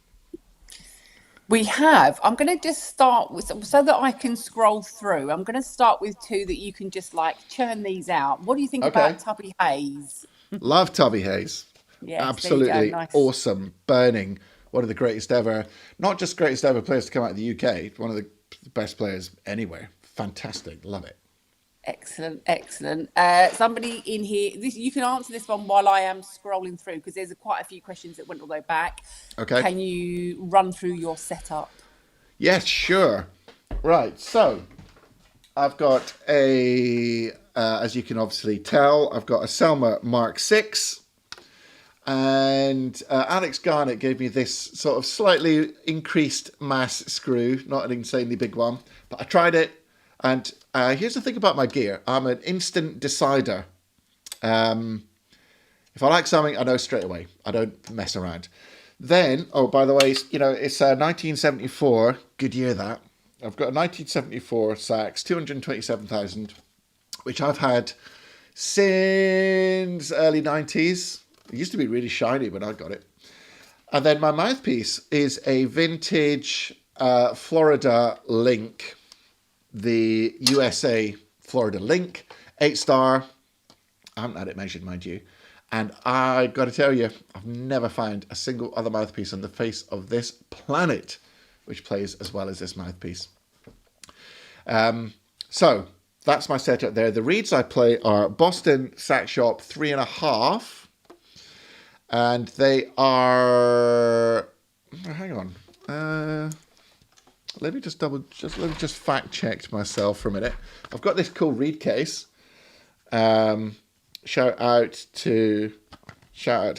We have. I'm going to just start with, so that I can scroll through. I'm going to start with two that you can just like churn these out. What do you think Okay. about Tubby Hayes? Love Tubby Hayes. Yes, Absolutely there you go. Nice. awesome. Burning. One of the greatest ever, not just greatest ever players to come out of the UK, one of the best players anywhere. Fantastic. Love it. Excellent, excellent. Somebody in here, you can answer this one while I am scrolling through because there's quite a few questions that went all the way back. Okay. Can you run through your setup? Yes, sure. Right. So I've got as you can obviously tell, I've got a Selmer Mark 6. And Alex Garnett gave me this sort of slightly increased mass screw, not an insanely big one, but I tried it. And here's the thing about my gear. I'm an instant decider. If I like something, I know straight away. I don't mess around. Then, oh, by the way, you know, it's 1974. Good year, that. I've got a 1974 sax, 227,000, which I've had since early 90s. It used to be really shiny when I got it. And then my mouthpiece is a vintage Florida link, the USA Florida link, 8-star. I haven't had it measured, mind you. And I got to tell you, I've never found a single other mouthpiece on the face of this planet which plays as well as this mouthpiece. So that's my setup there. The reeds I play are Boston Sax Shop 3.5, and they are. Hang on. Let me just fact check myself for a minute. I've got this cool reed case. Shout out to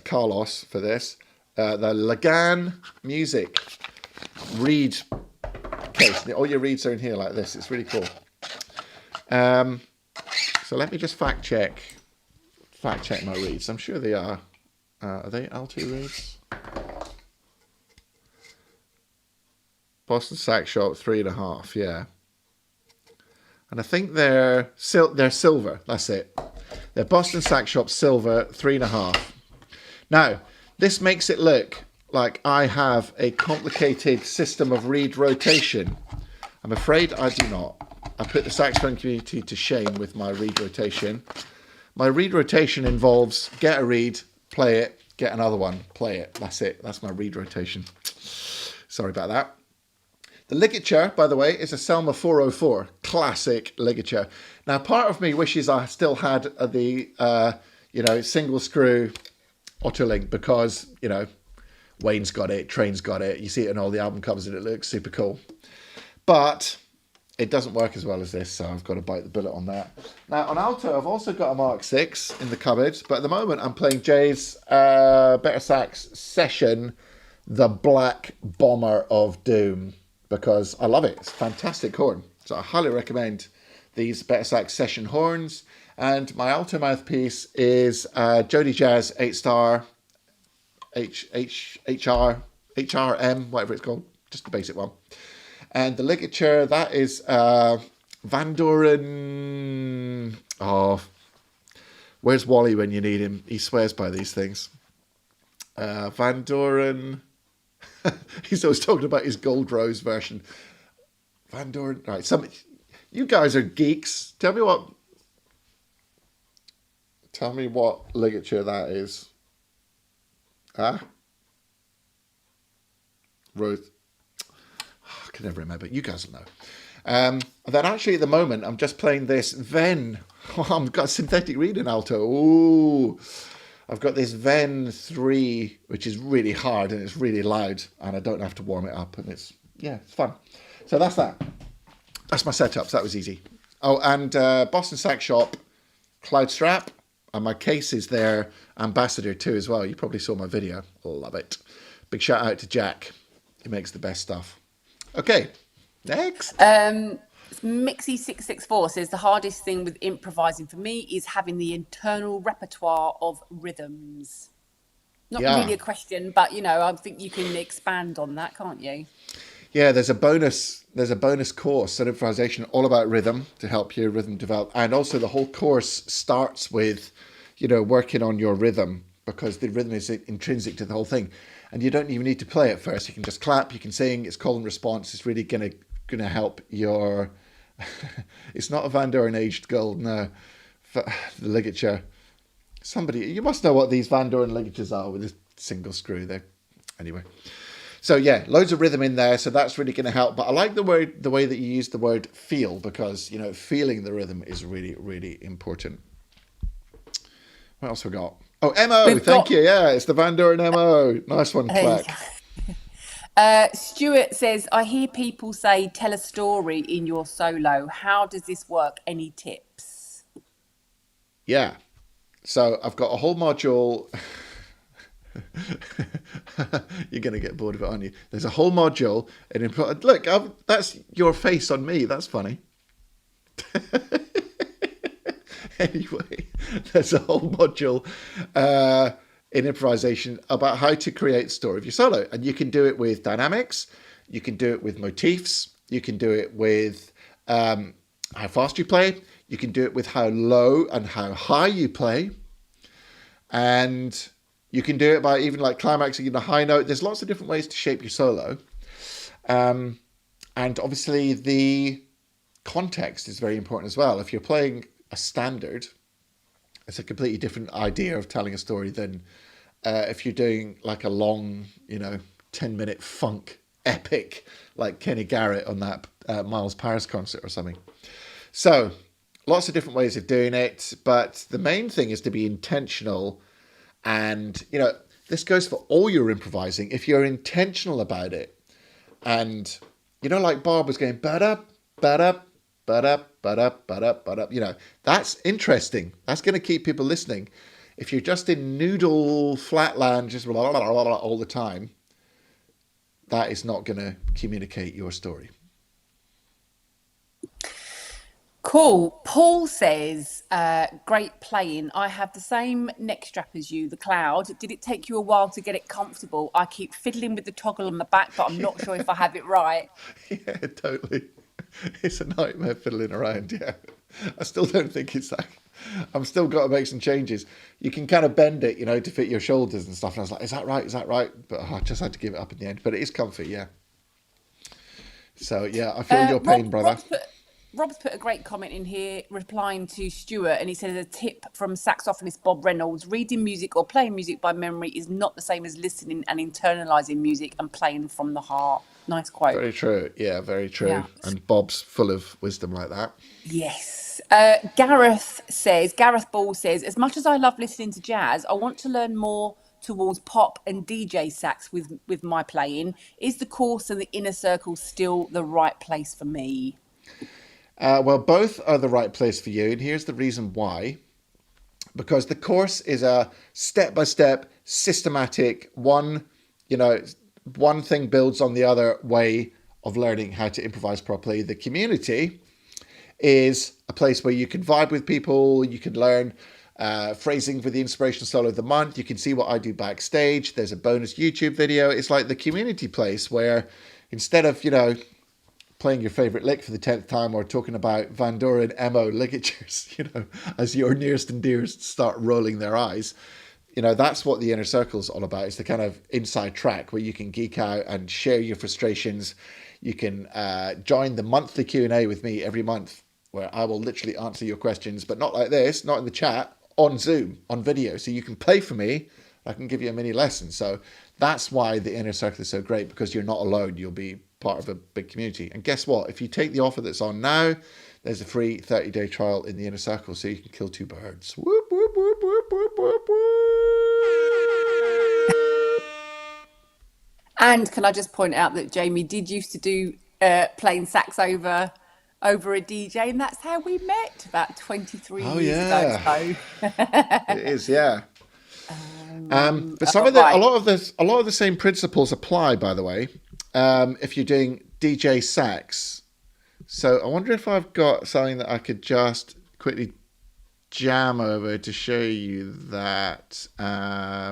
Carlos for this. The Lagan Music reed case. All your reeds are in here like this. It's really cool. So let me just fact check my reeds. I'm sure they are. Are they alto reeds? Boston Sax Shop 3.5. Yeah. And I think they're silver. That's it. They're Boston Sax Shop Silver 3.5. Now, this makes it look like I have a complicated system of reed rotation. I'm afraid I do not. I put the saxophone community to shame with my reed rotation. My reed rotation involves get a reed, play it, get another one, play it. That's it. That's my reed rotation. Sorry about that. The ligature, by the way, is a Selma 404, classic ligature. Now, part of me wishes I still had the, single screw Autolink because, Wayne's got it, Train's got it. You see it in all the album covers and it looks super cool. But it doesn't work as well as this, so I've got to bite the bullet on that. Now, on alto, I've also got a Mark 6 in the cupboard, but at the moment I'm playing Jay's Better Sax Session, the Black Bomber of Doom, because I love it. It's a fantastic horn. So I highly recommend these Better Sax Session horns. And my alto mouthpiece is Jody Jazz 8-star HRM, whatever it's called, just the basic one. And the ligature, that is Van Doren. Oh, where's Wally when you need him? He swears by these things. Van Doren. He's always talking about his Gold Rose version. Van Doren. Right, you guys are geeks. Tell me what ligature that is. Rose. I can never remember. You guys will know. Then actually at the moment I'm just playing this Ven. I've got a synthetic reed in alto. Ooh. I've got this Ven 3, which is really hard and it's really loud, and I don't have to warm it up, and it's fun. So that's that. That's my setup. So that was easy. Oh, and Boston Sax Shop Cloud Strap, and my case is their Ambassador too as well. You probably saw my video. Love it. Big shout out to Jack. He makes the best stuff. Okay, next. Mixie664 says the hardest thing with improvising for me is having the internal repertoire of rhythms. Not really a question, but I think you can expand on that, can't you? Yeah, there's a bonus course on improvisation all about rhythm to help your rhythm develop, and also the whole course starts with working on your rhythm, because the rhythm is intrinsic to the whole thing, and you don't even need to play it first. You can just clap, you can sing. It's call and response. It's really gonna help your. It's not a Van Doren aged gold, no. The ligature. You must know what these Van Doren ligatures are with this single screw there. Anyway. So yeah, loads of rhythm in there, so that's really going to help. But I like the way that you use the word feel, because feeling the rhythm is really, really important. What else we got? Oh, MO, thank you. Yeah, it's the Van Doren MO. Nice one, Clack. Stuart says, I hear people say tell a story in your solo. How does this work? Any tips? Yeah. So I've got a whole module. You're going to get bored of it, aren't you? There's a whole module. Look, that's your face on me. That's funny. Anyway, there's a whole module in improvisation about how to create story of your solo. And you can do it with dynamics. You can do it with motifs. You can do it with how fast you play. You can do it with how low and how high you play. And you can do it by even like climaxing in a high note. There's lots of different ways to shape your solo. And obviously the context is very important as well. If you're playing a standard, it's a completely different idea of telling a story than if you're doing like a long, 10-minute funk epic like Kenny Garrett on that Miles Paris concert or something. So lots of different ways of doing it, but the main thing is to be intentional. And, this goes for all your improvising. If you're intentional about it, and, like Barb was going, ba-da, ba-da, ba-da, ba-da, ba-da, ba-da, that's interesting. That's going to keep people listening. If you're just in noodle flatland, just blah, blah, blah, blah, all the time, that is not going to communicate your story. Cool. Paul says, great playing. I have the same neck strap as you, the Cloud. Did it take you a while to get it comfortable? I keep fiddling with the toggle on the back, but I'm not sure if I have it right. Yeah, totally. It's a nightmare fiddling around, yeah. I still don't think it's that. I've still got to make some changes. You can kind of bend it, to fit your shoulders and stuff. And I was like, is that right? Is that right? But I just had to give it up in the end. But it is comfy, yeah. So, yeah, I feel your pain, brother. Rob's put a great comment in here replying to Stuart, and he said, a tip from saxophonist Bob Reynolds: reading music or playing music by memory is not the same as listening and internalising music and playing from the heart. Nice quote. Very true. Yeah, very true. Yeah. And Bob's full of wisdom like that. Yes. Gareth Ball says, as much as I love listening to jazz, I want to learn more towards pop and DJ sax with my playing. Is the course and the inner circle still the right place for me? Well, both are the right place for you. And here's the reason why. Because the course is a step-by-step, systematic, one thing builds on the other way of learning how to improvise properly. The community is a place where you can vibe with people, you can learn phrasing for the inspiration solo of the month, you can see what I do backstage, there's a bonus YouTube video. It's like the community place where instead of, playing your favorite lick for the 10th time or talking about Van Doren MO ligatures, as your nearest and dearest start rolling their eyes, that's what the inner circle is all about. It's the kind of inside track where you can geek out and share your frustrations. You can join the monthly Q&A with me every month, where I will literally answer your questions, but not like this, not in the chat, on Zoom, on video. So you can play for me. I can give you a mini lesson. So that's why the inner circle is so great, because you're not alone. You'll be part of a big community. And guess what? If you take the offer that's on now, there's a free 30-day trial in the inner circle, so you can kill two birds. Whoop, whoop, whoop, whoop, whoop, whoop, whoop. And can I just point out that Jamie did used to do playing sax over a DJ, and that's how we met about 23 years ago. So. It is, yeah. But some of a lot of the same principles apply, by the way, if you're doing DJ sax. So I wonder if I've got something that I could just quickly jam over to show you that. I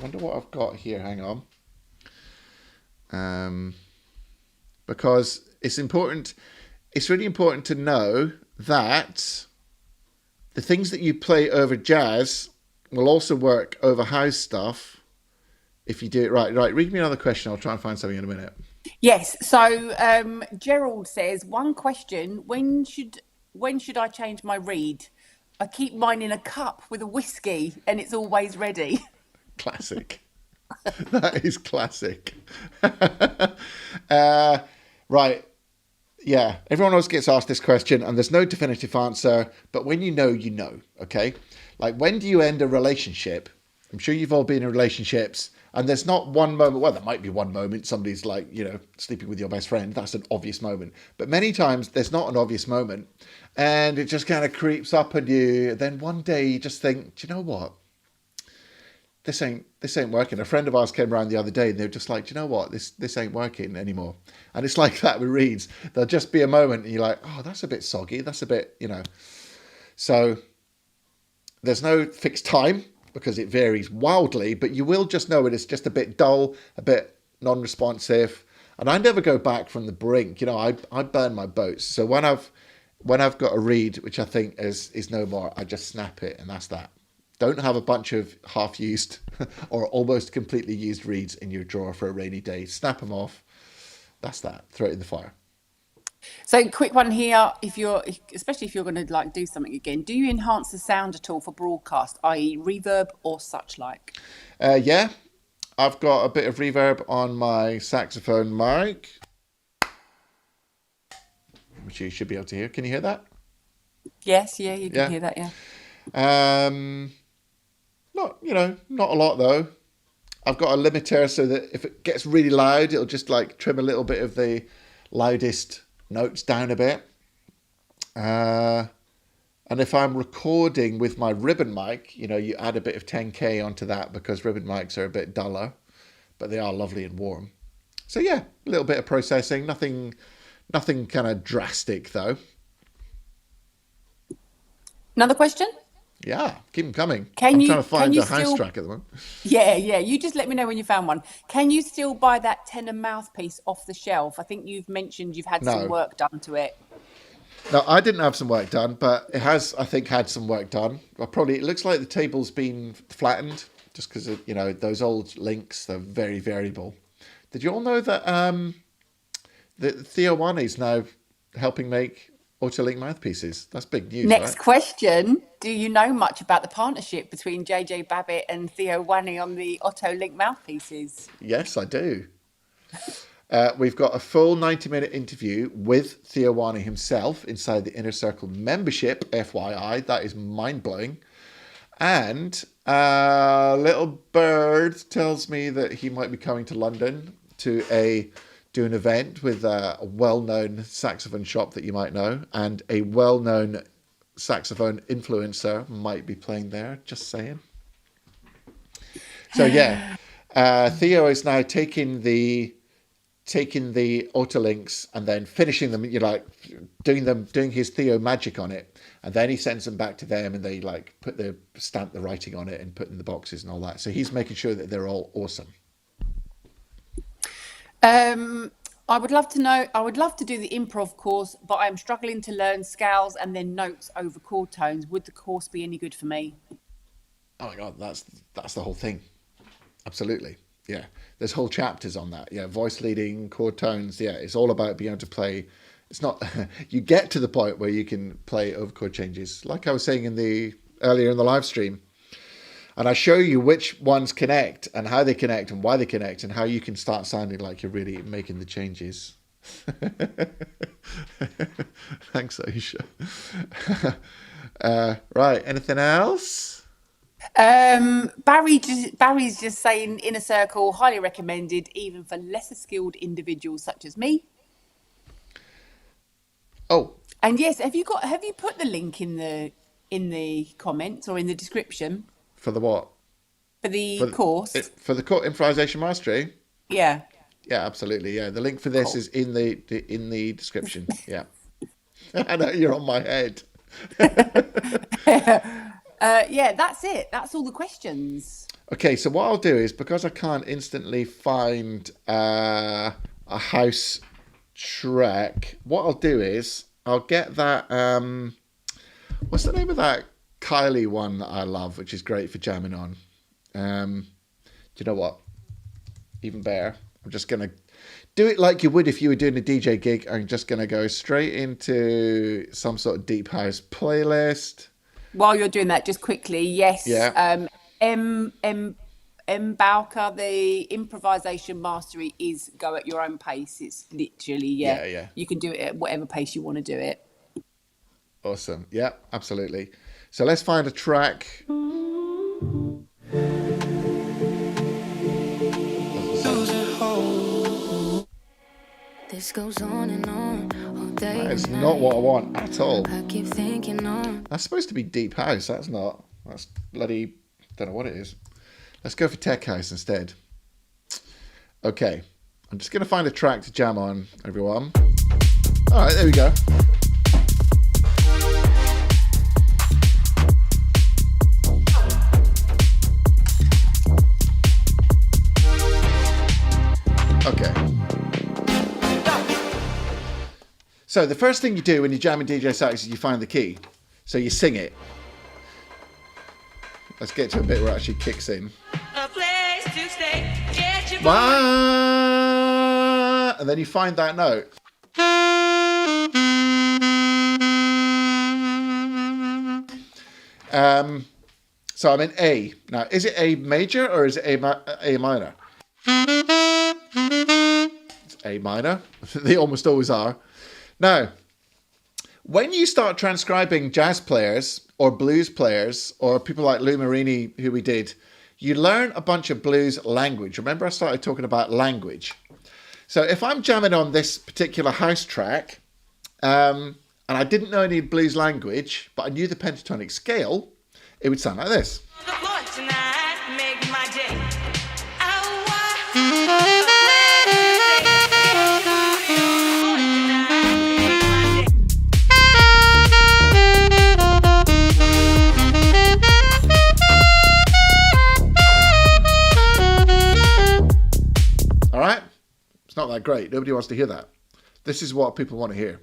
wonder what I've got here. Hang on. Because it's important. It's really important to know that the things that you play over jazz will also work over house stuff if you do it right. Right, read me another question. I'll try and find something in a minute. Yes. So Gerald says, one question: when should I change my reed? I keep mine in a cup with a whiskey, and it's always ready. Classic. That is classic. Right. Yeah, everyone always gets asked this question, and there's no definitive answer, but when you know, okay? Like, when do you end a relationship? I'm sure you've all been in relationships, and there's not one moment, well, there might be one moment, somebody's like, sleeping with your best friend, that's an obvious moment. But many times, there's not an obvious moment, and it just kind of creeps up on you. Then one day, you just think, do you know what? This ain't working. A friend of ours came around the other day and they were just like, do you know what? This ain't working anymore. And it's like that with reeds. There'll just be a moment and you're like, oh, that's a bit soggy. That's a bit, So there's no fixed time because it varies wildly, but you will just know it is just a bit dull, a bit non-responsive. And I never go back from the brink. I burn my boats. So when I've got a reed, which I think is no more, I just snap it and that's that. Don't have a bunch of half-used or almost completely used reeds in your drawer for a rainy day. Snap them off. that's that. Throw it in the fire. So, quick one here. Especially if you're going to like do something again, do you enhance the sound at all for broadcast, i.e., reverb or such like? Yeah, I've got a bit of reverb on my saxophone mic, which you should be able to hear. Can you hear that? Yes, yeah, you can Yeah. hear that, yeah. Not a lot though. I've got a limiter so that if it gets really loud, it'll just like trim a little bit of the loudest notes down a bit. And if I'm recording with my ribbon mic, you add a bit of 10K onto that because ribbon mics are a bit duller, but they are lovely and warm. So yeah, a little bit of processing, nothing kind of drastic though. Another question? Yeah, keep them coming. Can I'm you trying to find can you a house still track at the moment. Yeah, yeah. You just let me know when you found one. Can you still buy that tenor mouthpiece off the shelf? I think you've mentioned you've had some No. work done to it. No, I didn't have some work done, but it has, I think, had some work done. It looks like the table's been flattened just because of, those old links, they're very variable. Did you all know that that Theo Wane is now helping make Autolink mouthpieces? That's big news, Next right? question. Do you know much about the partnership between JJ Babbitt and Theo Wane on the Otto Link mouthpieces? Yes, I do. We've got a full 90-minute interview with Theo Wane himself inside the Inner Circle membership, FYI. That is mind-blowing. And Little Bird tells me that he might be coming to London to do an event with a well-known saxophone shop that you might know, and a well-known saxophone influencer might be playing there. Just saying. So yeah, Theo is now taking the Autolinks and then finishing them. Doing his Theo magic on it, and then he sends them back to them, and they stamp the writing on it and put in the boxes and all that. So he's making sure that they're all awesome. I would love to know. I would love to do the improv course, but I'm struggling to learn scales and then notes over chord tones. Would the course be any good for me? Oh my God, that's the whole thing. Absolutely. Yeah. There's whole chapters on that. Yeah. Voice leading, chord tones. Yeah. It's all about being able to play. It's not, you get to the point where you can play over chord changes. Like I was saying earlier in the live stream, and I show you which ones connect and how they connect and why they connect and how you can start sounding like you're really making the changes. Thanks, Aisha. Right. Anything else? Barry's just saying Inner Circle, highly recommended, even for lesser skilled individuals such as me. Oh. And yes, have you put the link in the comments or in the description? For the what? For the course. For the Improvisation Mastery? Yeah. Yeah, absolutely. Yeah, the link for this is in the description. Yeah. I know you're on my head. Yeah, that's it. That's all the questions. Okay, so what I'll do is, because I can't instantly find a house track, what I'll do is I'll get that. What's the name of that Kylie one that I love, which is great for jamming on? Do you know what? Even better. I'm just gonna do it like you would if you were doing a DJ gig. I'm just gonna go straight into some sort of deep house playlist. While you're doing that, just quickly, yes. Yeah. M Bowker, the Improvisation Mastery is go at your own pace. It's literally Yeah. You can do it at whatever pace you want to do it. Awesome. Yeah, absolutely. So let's find a track. This goes on and on all day. That is not what I want at all. I keep thinking on. That's supposed to be deep house. That's not. That's bloody. Don't know what it is. Let's go for tech house instead. Okay. I'm just going to find a track to jam on, everyone. All right, there we go. Okay. So the first thing you do when you jam in DJ Sax is you find the key. So you sing it. Let's get to a bit where it actually kicks in. A place to stay. Get your and then you find that note. So I'm in A. Now, is it A major or is it A minor? It's A minor. They almost always are. Now, when you start transcribing jazz players or blues players or people like Lou Marini, who we did, you learn a bunch of blues language. Remember I started talking about language. So if I'm jamming on this particular house track, and I didn't know any blues language, but I knew the pentatonic scale, it would sound like this. All right? It's not that great. Nobody wants to hear that. This is what people want to hear.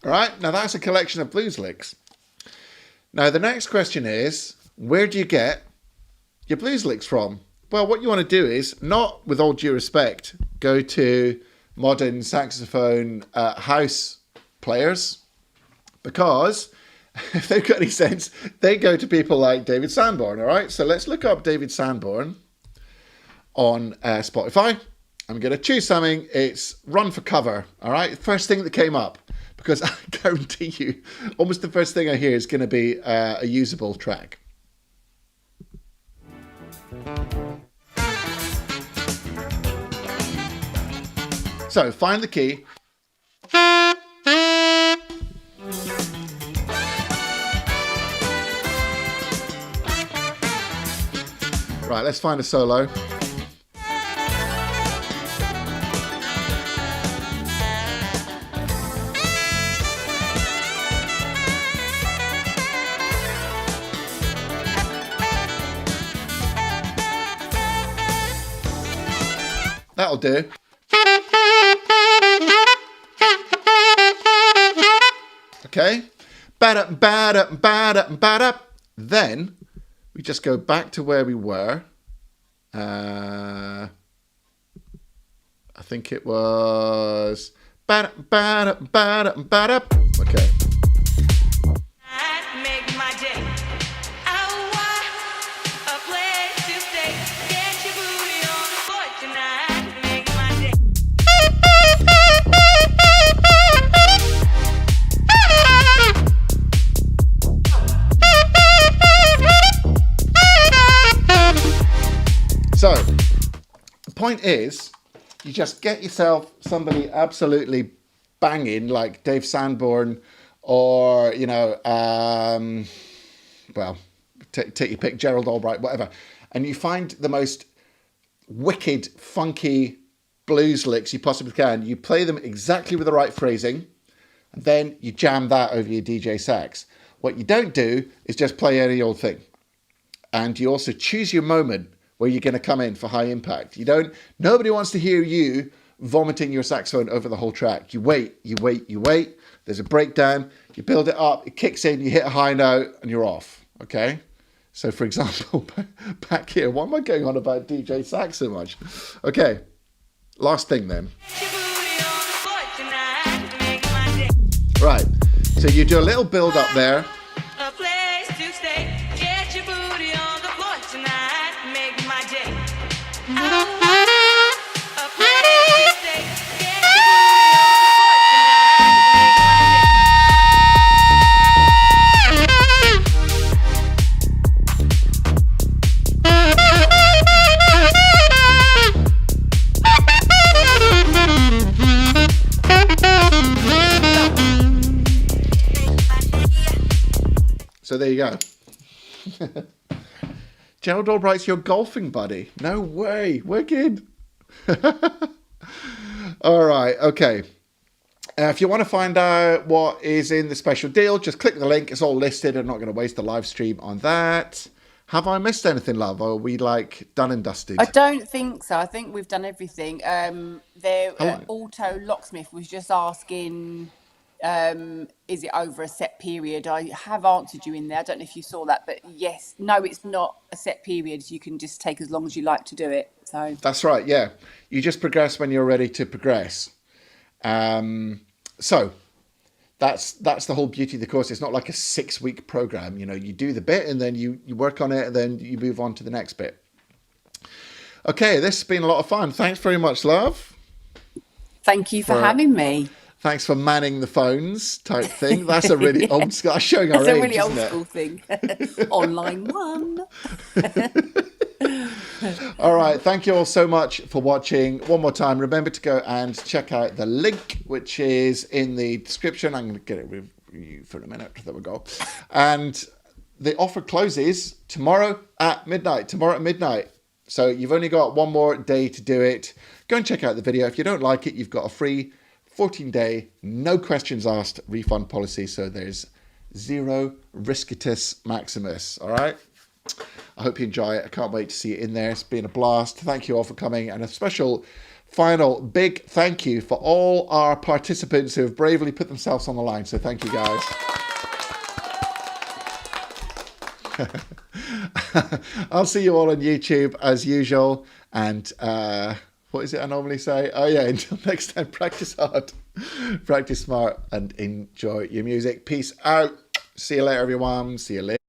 All right, now that's a collection of blues licks. Now the next question is, where do you get your blues licks from? Well, what you want to do is, not with all due respect, go to modern saxophone house players, because if they've got any sense, they go to people like David Sanborn, all right? So let's look up David Sanborn on Spotify. I'm going to choose something. It's Run for Cover, all right? First thing that came up, because I guarantee you, almost the first thing I hear is going to be a usable track. So find the key. Right, let's find a solo. That'll do. Okay. Then we just go back to where we were. I think it was. Okay. So, the point is, you just get yourself somebody absolutely banging like Dave Sanborn or, you know, well, take your pick, Gerald Albright, whatever. And you find the most wicked, funky blues licks you possibly can. You play them exactly with the right phrasing, and then you jam that over your DJ sax. What you don't do is just play any old thing. And you also choose your moment where you're going to come in for high impact. Nobody wants to hear you vomiting your saxophone over the whole track. You wait. There's a breakdown. You build it up. It kicks in. You hit a high note and you're off. Okay? So for example, back here, why am I going on about DJ sax so much? Okay. Last thing then. Right. So you do a little build up there. So there you go. Gerald Albright's your golfing buddy. No way. Wicked. All right. Okay. If you want to find out what is in the special deal, just click the link. It's all listed. I'm not going to waste the live stream on that. Have I missed anything, love? Or are we like done and dusted? I don't think so. I think we've done everything. long? Auto Locksmith was just asking, is it over a set period? I have answered you in there. I don't know if you saw that, but yes, no, it's not a set period. You can just take as long as you like to do it. So That's right. Yeah. You just progress when you're ready to progress. So that's the whole beauty of the course. It's not like a 6-week program. You know, you do the bit and then you work on it and then you move on to the next bit. Okay, this has been a lot of fun. Thanks very much, love. thank you for having me. Thanks for manning the phones type thing. That's a really old school. Showing our It's a age, really old isn't it? school thing. Online one. All right. Thank you all so much for watching. One more time, remember to go and check out the link, which is in the description. I'm going to get it with you for a minute. There we go. And the offer closes tomorrow at midnight. So you've only got one more day to do it. Go and check out the video. If you don't like it, you've got a free 14-day, no questions asked refund policy. So there's zero riscitus maximus. All right. I hope you enjoy it. I can't wait to see you in there. It's been a blast. Thank you all for coming. And a special final big thank you for all our participants who have bravely put themselves on the line. So thank you, guys. I'll see you all on YouTube as usual. And what is it I normally say? Oh, yeah. Until next time, practice hard, practice smart, and enjoy your music. Peace out. See you later, everyone. See you later.